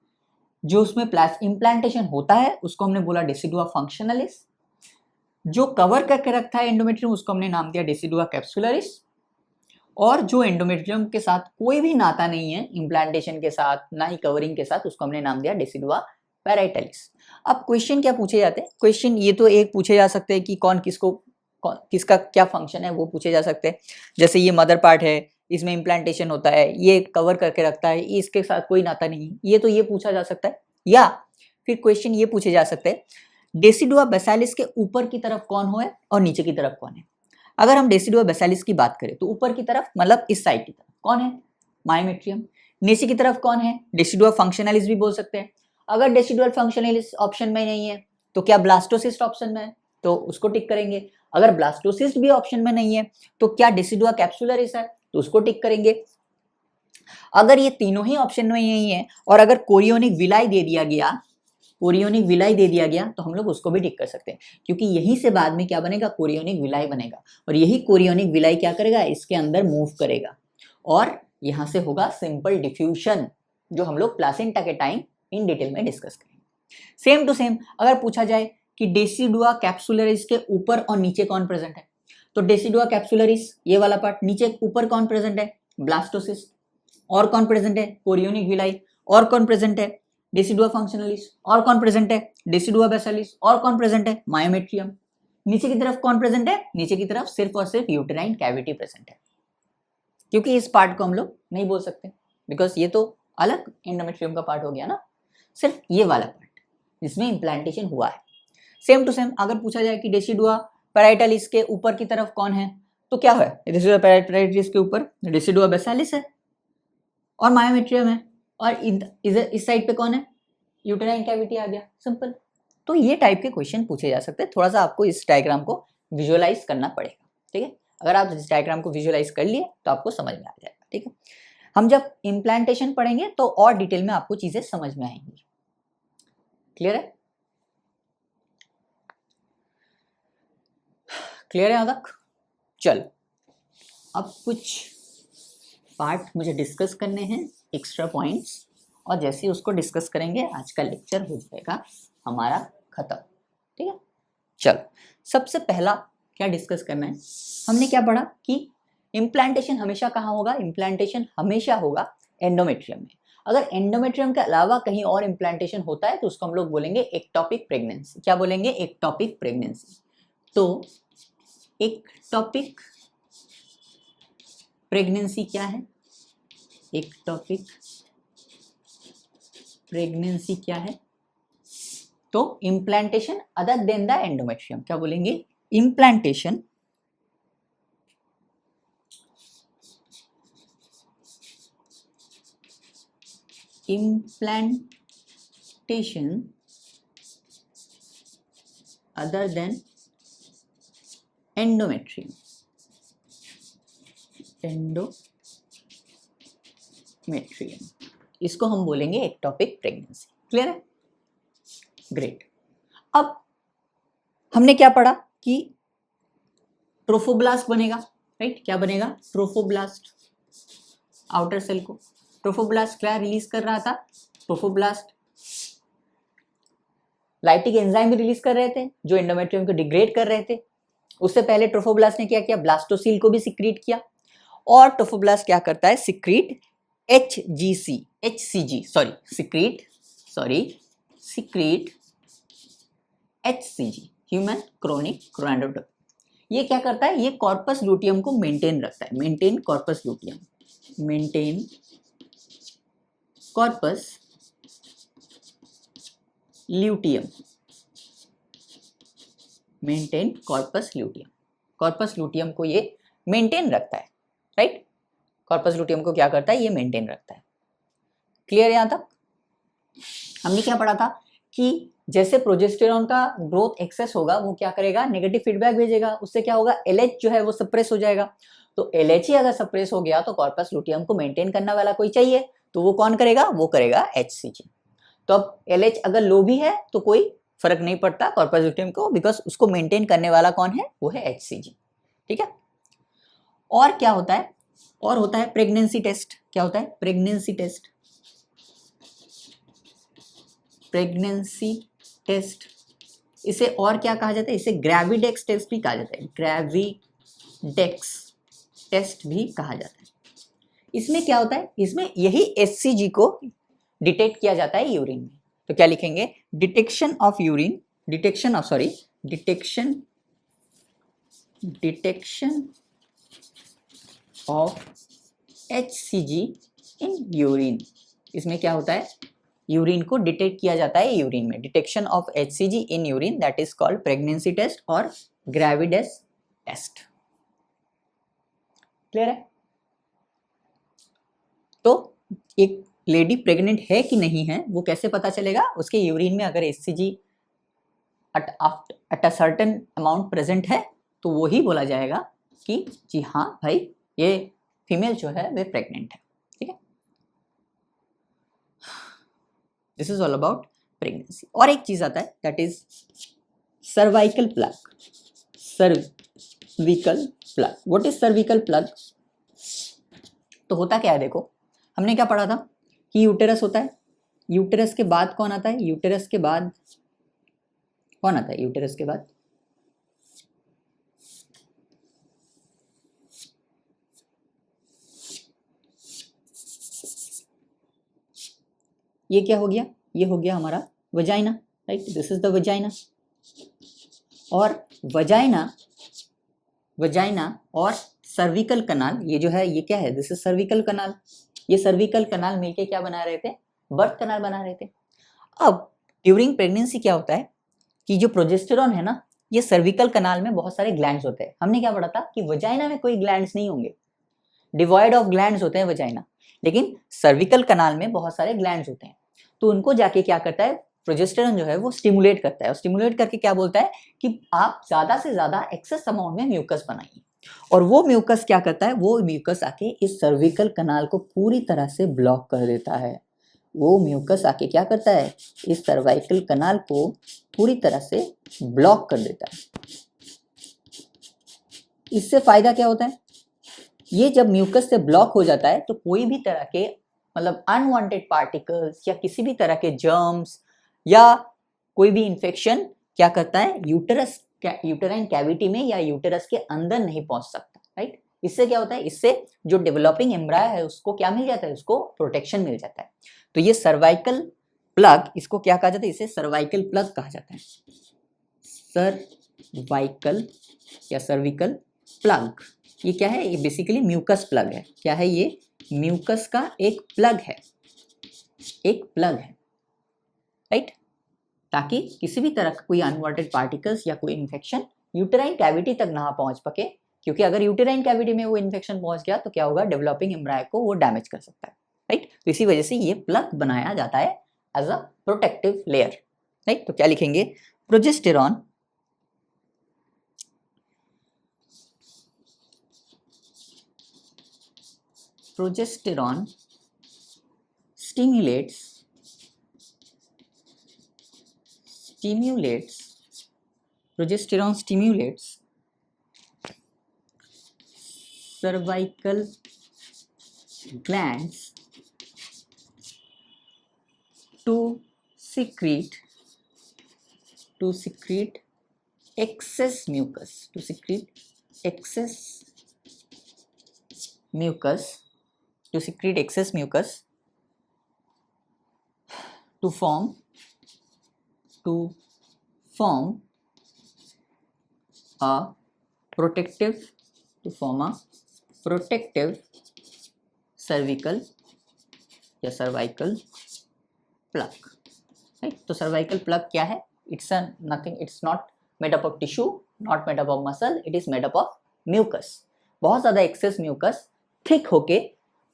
जो उसमें इम्प्लांटेशन होता है उसको हमने बोला डेसिडुआ फंक्शनलिस, जो कवर करके रखता है एंडोमेट्रियम उसको हमने नाम दिया डेसिडुआ कैप्सुलरिस, और जो एंडोमेट्रियम के साथ कोई भी नाता नहीं है, इम्प्लांटेशन के साथ ना ही कवरिंग के साथ, उसको हमने नाम दिया डेसिडुआ पैराइटलिस। अब क्वेश्चन क्या पूछे जाते हैं, क्वेश्चन ये तो एक पूछे जा सकते हैं कि किसका क्या फंक्शन है वो पूछे जा सकते हैं। जैसे ये मदर पार्ट है, इसमें इम्प्लांटेशन होता है, ये कवर करके रखता है, इसके साथ कोई नाता नहीं, ये तो ये पूछा जा सकता है। या फिर क्वेश्चन ये पूछे जा सकते हैं, डेसिडुआ बेसालिस के ऊपर की तरफ कौन है और नीचे की तरफ कौन है। अगर हम डेसिडुआ बेसालिस की बात करें तो ऊपर की तरफ मतलब इस साइड की तरफ कौन है, मायोमेट्रियम। नीचे की तरफ कौन है, डेसिडुआ फंक्शनलिस भी बोल सकते हैं। अगर डेसिडुआ फंक्शनलिस ऑप्शन में नहीं है तो क्या ब्लास्टोसिस्ट ऑप्शन में है, तो उसको टिक करेंगे। अगर ब्लास्टोसिस्ट भी ऑप्शन में नहीं है तो क्या डेसिडुआ कैप्सुलरिस है, तो उसको टिक करेंगे। अगर ये तीनों ही ऑप्शन में नहीं है और अगर कोरियोनिक विलाई दे दिया गया तो हम लोग उसको भी टिक कर सकते हैं, क्योंकि यहीं से बाद में क्या बनेगा, कोरियोनिक विलाई बनेगा, और यही कोरियोनिक विलाई क्या करेगा, इसके अंदर मूव करेगा और यहां से होगा सिंपल डिफ्यूजन, जो हम लोग प्लासेंटा के टाइम इन डिटेल में डिस्कस करेंगे। सेम टू सेम अगर पूछा जाए कि डेसिडुआ कैप्सुलरिस के ऊपर और नीचे कौन प्रेजेंट है, तो डेसिडुआ कैप्सुलरिस ये वाला पार्ट, नीचे ऊपर कौन प्रेजेंट है, ब्लास्टोसिस्ट, और कौन प्रेजेंट है, कोरियोनिक विलाई, और कौन प्रेजेंट है, डेसिडुआ फंक्शनलिस, और कौन प्रेजेंट है, डेसिडुआ बेसिलिस, और कौन प्रेजेंट है, मायोमेट्रियम। नीचे की तरफ कौन प्रेजेंट है, नीचे की तरफ सिर्फ और सिर्फ यूटेराइन कैविटी प्रेजेंट है, क्योंकि इस पार्ट को हम लोग नहीं बोल सकते बिकॉज ये तो अलग एंडोमेट्रियम का पार्ट हो गया ना, सिर्फ ये वाला पार्ट जिसमें इम्प्लांटेशन हुआ है। सेम टू सेम अगर पूछा जाए कि डेसिडुआ पैराइटलिस के ऊपर की तरफ कौन है, तो क्या है, डेसिडुआ पैराइटलिस के ऊपर डेसिडुआ बेसिलिस है और मायोमेट्रियम है, और इस साइड पे कौन है, यूटेराइन कैविटी आ गया, सिंपल। तो ये टाइप के क्वेश्चन पूछे जा सकते हैं, थोड़ा सा आपको इस डायग्राम को विजुअलाइज करना पड़ेगा, ठीक है। अगर आप इस डायग्राम को विजुअलाइज कर लिए तो आपको समझ में आ जाएगा, ठीक है। हम जब इम्प्लांटेशन पढ़ेंगे तो और डिटेल में आपको चीजें समझ में आएंगी, क्लियर है, क्लियर है यहाँ तक। चल अब कुछ पार्ट मुझे डिस्कस करने हैं, एक्स्ट्रा पॉइंट्स, और जैसे ही उसको डिस्कस करेंगे आज का लेक्चर हो जाएगा हमारा खत्म, ठीक है। चल सबसे पहला क्या डिस्कस करना है, हमने क्या पढ़ा कि इम्प्लांटेशन हमेशा कहाँ होगा, इम्प्लांटेशन हमेशा होगा एंडोमेट्रियम में। अगर एंडोमेट्रियम के अलावा कहीं और इम्प्लांटेशन होता है तो उसको हम लोग बोलेंगे एक्टोपिक प्रेगनेंसी। क्या बोलेंगे, एक्टोपिक प्रेगनेंसी। तो एक्टोपिक प्रेगनेंसी क्या है, एक्टोपिक प्रेगनेंसी क्या है, तो implantation other than the endometrium. क्या बोलेंगे, इम्प्लांटेशन अदर देन एंडोमेट्रियम, इसको हम बोलेंगे एक्टोपिक प्रेगनेंसी। क्लियर है, ग्रेट। अब हमने क्या पढ़ा कि ट्रोफोब्लास्ट बनेगा, राइट, क्या बनेगा, ट्रोफोब्लास्ट। आउटर सेल को ट्रोफोब्लास्ट क्या रिलीज कर रहा था, ट्रोफोब्लास्ट लाइटिक एंजाइम भी रिलीज कर रहे थे जो एंडोमेट्रियम को डिग्रेड कर रहे थे। उससे पहले ट्रोफोब्लास्ट ने क्या किया, ब्लास्टोसील को भी सिक्रीट किया, और ट्रोफोब्लास्ट क्या करता है, secrete secrete HCG, human chronic gonadotropin. ये क्या करता है, ये कॉर्पस लूटियम को मेंटेन रखता है, maintain corpus luteum, maintain corpus luteum, maintain corpus luteum. Corpus luteum को ये मेंटेन रखता है, राइट, कॉर्पस लूटियम को क्या करता है, ये मेंटेन रखता है। क्लियर यहां तक। हमने क्या पढ़ा था कि जैसे प्रोजेस्टेरॉन का ग्रोथ एक्सेस होगा वो क्या करेगा, नेगेटिव फीडबैक भेजेगा, उससे क्या होगा, LH जो है वो सप्रेस हो जाएगा। तो LH ही अगर सप्रेस हो गया तो कॉर्पस लूटियम को मेंटेन करने वाला कोई चाहिए, तो वो कौन करेगा, वो करेगा HCG। तो अब LH अगर लो भी है तो कोई फर्क नहीं पड़ता कॉर्पस लूटियम को, बिकॉज उसको मेंटेन करने वाला कौन है, वो है HCG, ठीक है। और क्या होता है, और होता है प्रेगनेंसी टेस्ट। क्या होता है, प्रेगनेंसी टेस्ट, प्रेगनेंसी टेस्ट। इसे और क्या कहा जाता है, इसे ग्रेविडेक्स टेस्ट भी कहा जाता है, ग्रेविडेक्स टेस्ट भी कहा जाता है। इसमें क्या होता है, इसमें यही HCG को डिटेक्ट किया जाता है यूरिन में। तो क्या लिखेंगे, detection of urine, detection of HCG in urine. इसमें क्या होता है, यूरिन को डिटेक्ट किया जाता है यूरिन में, detection of HCG in urine, that is called pregnancy test और ग्रेविडेक्स टेस्ट। क्लियर है। तो एक लेडी प्रेग्नेंट है कि नहीं है वो कैसे पता चलेगा, उसके यूरिन में अगर HCG at a certain amount present है तो वो ही बोला जाएगा कि जी हाँ भाई ये फीमेल जो है वे प्रेग्नेंट है, ठीक है। This is all about pregnancy. और एक चीज आता है that is cervical plug, cervical plug. What is cervical plug, तो होता क्या है, देखो हमने क्या पढ़ा था कि यूटेरस होता है, यूटेरस के बाद कौन आता है? यूटेरस के बाद कौन आता है? यूटेरस के बाद ये क्या हो गया? ये हो गया हमारा vagina, right? This is the vagina. और वजाइना और सर्विकल कनाल, ये जो है ये क्या है? दिस इज सर्विकल कनाल। ये सर्विकल कनाल मिलके क्या बना रहे थे? बर्थ कनाल बना रहे थे। अब ड्यूरिंग प्रेगनेंसी क्या होता है कि जो प्रोजेस्टेरॉन है ना, ये सर्विकल कनाल में बहुत सारे ग्लैंड्स होते हैं। हमने क्या पढ़ा था कि वजाइना में कोई ग्लैंड्स नहीं होंगे, डिवॉइड ऑफ ग्लैंड्स होते हैं वजाइना, लेकिन सर्विकल कनाल में बहुत सारे ग्लैंड्स होते हैं। तो उनको जाके क्या करता है? प्रोजेस्टेरॉन जो है वो स्टिमुलेट करता है, और स्टिमुलेट करके क्या बोलता है कि आप ज्यादा से ज्यादा एक्सेस अमाउंट में म्यूकस बनाइए। और वो म्यूकस क्या करता है? वो म्यूकस आके इस सर्विकल कनाल को पूरी तरह से ब्लॉक कर देता है। वो म्यूकस आके क्या करता है? इस सर्वाइकल कनाल को पूरी तरह से ब्लॉक कर देता है। इससे फायदा क्या होता है? ये जब म्यूकस से ब्लॉक हो जाता है तो कोई भी तरह के मतलब अनवांटेड पार्टिकल्स या किसी भी तरह के जर्म्स या कोई भी इंफेक्शन क्या करता है? यूटेराइन कैविटी में या यूटेरस के अंदर नहीं पहुंच सकता, राइट? इससे क्या होता है? इससे जो डेवलपिंग एम्ब्रायो है उसको क्या मिल जाता है? उसको प्रोटेक्शन मिल जाता है। तो ये सर्वाइकल प्लग, इसको क्या कहा जाता है? इसे सर्वाइकल प्लग कहा जाता है। सर्वाइकल या सर्विकल प्लग, ये क्या है? ये बेसिकली म्यूकस प्लग है। क्या है ये? म्यूकस का एक प्लग है, एक प्लग है, राइट? ताकि किसी भी तरह का कोई अनवांटेड पार्टिकल्स या कोई इन्फेक्शन यूटेराइन कैविटी तक ना पहुंच सके, क्योंकि अगर यूटेराइन कैविटी में वो इन्फेक्शन पहुंच गया तो क्या होगा? डेवलपिंग एम्ब्रायो को वो डैमेज कर सकता है, राइट? तो इसी वजह से ये प्लग बनाया जाता है as a protective layer, right? तो क्या लिखेंगे? Progesterone stimulates cervical glands to secrete excess mucus to form a protective cervical या cervical plug, right? तो cervical plug क्या है? It's not made up of tissue, not made up of muscle, it is made up of mucus. बहुत ज़्यादा excess mucus thick होके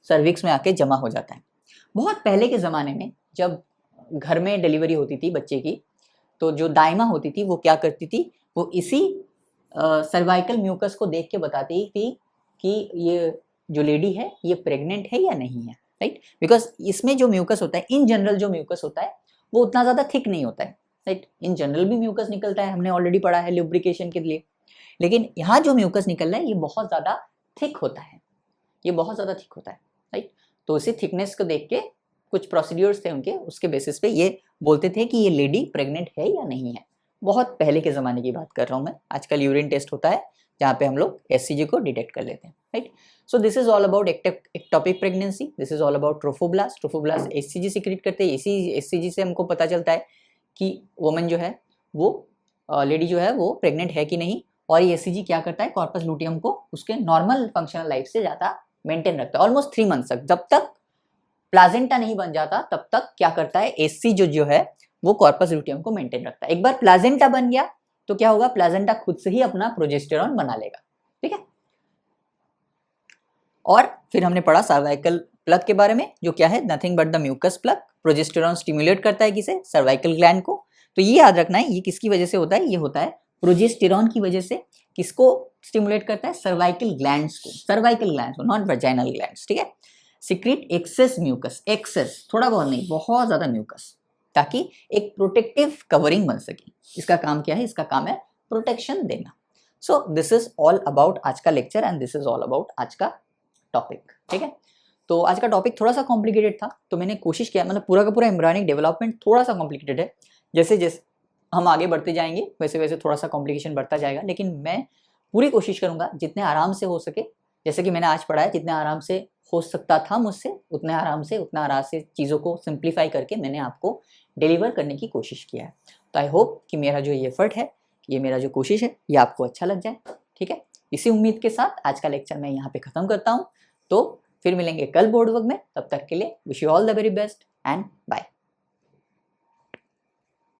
cervix में आके जमा हो जाता है। बहुत पहले के ज़माने में जब घर में डिलीवरी होती थी बच्चे की, तो जो दाइमा होती थी वो क्या करती थी? वो इसी सर्वाइकल म्यूकस को देख के बताती थी कि ये जो लेडी है ये प्रेग्नेंट है या नहीं है, राइट? बिकॉज इसमें जो म्यूकस होता है, इन जनरल जो म्यूकस होता है वो उतना ज़्यादा थिक नहीं होता है, राइट? इन जनरल भी म्यूकस निकलता है, हमने ऑलरेडी पढ़ा है लुब्रिकेशन के लिए, लेकिन यहाँ जो म्यूकस निकल रहा है ये बहुत ज़्यादा थिक होता है, राइट? तो इसी थिकनेस को देख के कुछ प्रोसीड्यूर्स थे उनके, उसके बेसिस पे ये बोलते थे कि ये लेडी प्रेग्नेंट है या नहीं है। बहुत पहले के ज़माने की बात कर रहा हूँ मैं। आजकल यूरिन टेस्ट होता है जहाँ पे हम लोग एससीजी को डिटेक्ट कर लेते हैं, right? So this is all about ectopic pregnancy, this is all about trophoblast SCG secret करते हैं। इसी एससीजी से हमको पता चलता है कि वुमन जो है वो लेडी जो है वो प्रेग्नेंट है कि नहीं, और ये एससीजी क्या करता है? कॉर्पस लूटियम को उसके नॉर्मल फंक्शनल लाइफ से ज़्यादा मेंटेन रखता है, ऑलमोस्ट 3 मंथ्स तक। जब तक प्लाजेंटा नहीं बन जाता तब तक क्या करता है? एससी जो है वो कॉर्पस लूटियम को मेंटेन रखता है। एक बार प्लाजेंटा बन गया तो क्या होगा? प्लाजेंटा खुद से ही अपना प्रोजेस्टेरॉन बना लेगा, ठीक है? और फिर हमने पढ़ा सर्वाइकल प्लग के बारे में, जो क्या है? Nothing but the mucus plug. Progesterone stimulate करता है किसे? सर्वाइकल ग्लैंड को। तो ये याद रखना है, ये किसकी वजह से होता है? ये होता है प्रोजेस्टेरॉन की वजह से। किसको स्टिमुलेट करता है? सर्वाइकल ग्लैंड्स को, नॉट वजाइनल ग्लैंड्स, ठीक है? सिक्रीट एक्सेस म्यूकस, एक्सेस थोड़ा बहुत नहीं, बहुत ज्यादा म्यूकस, ताकि एक प्रोटेक्टिव कवरिंग बन सके। इसका काम क्या है? इसका काम है प्रोटेक्शन देना। सो दिस इज ऑल अबाउट आज का lecture and this is all about आज का टॉपिक, ठीक है? तो आज का टॉपिक थोड़ा सा कॉम्प्लिकेटेड था, तो मैंने कोशिश किया, मतलब पूरा का पूरा एम्ब्रियोनिक डेवलपमेंट थोड़ा सा कॉम्प्लिकेटेड है, जैसे जैसे हम आगे बढ़ते जाएंगे वैसे वैसे थोड़ा सा कॉम्प्लिकेशन बढ़ता जाएगा, लेकिन मैं पूरी कोशिश करूंगा जितने आराम से हो सके, जैसे कि मैंने आज पढ़ा है, जितने आराम से हो सकता था मुझसे उतने आराम से, उतना आराम से चीज़ों को सिंप्लीफाई करके मैंने आपको डिलीवर करने की कोशिश किया है। तो आई होप कि मेरा जो ये एफर्ट है, ये मेरा जो कोशिश है, ये आपको अच्छा लग जाए। ठीक है, इसी उम्मीद के साथ आज का लेक्चर मैं यहाँ पे ख़त्म करता हूँ। तो फिर मिलेंगे कल बोर्ड वर्क में, तब तक के लिए wish you all the very best and bye.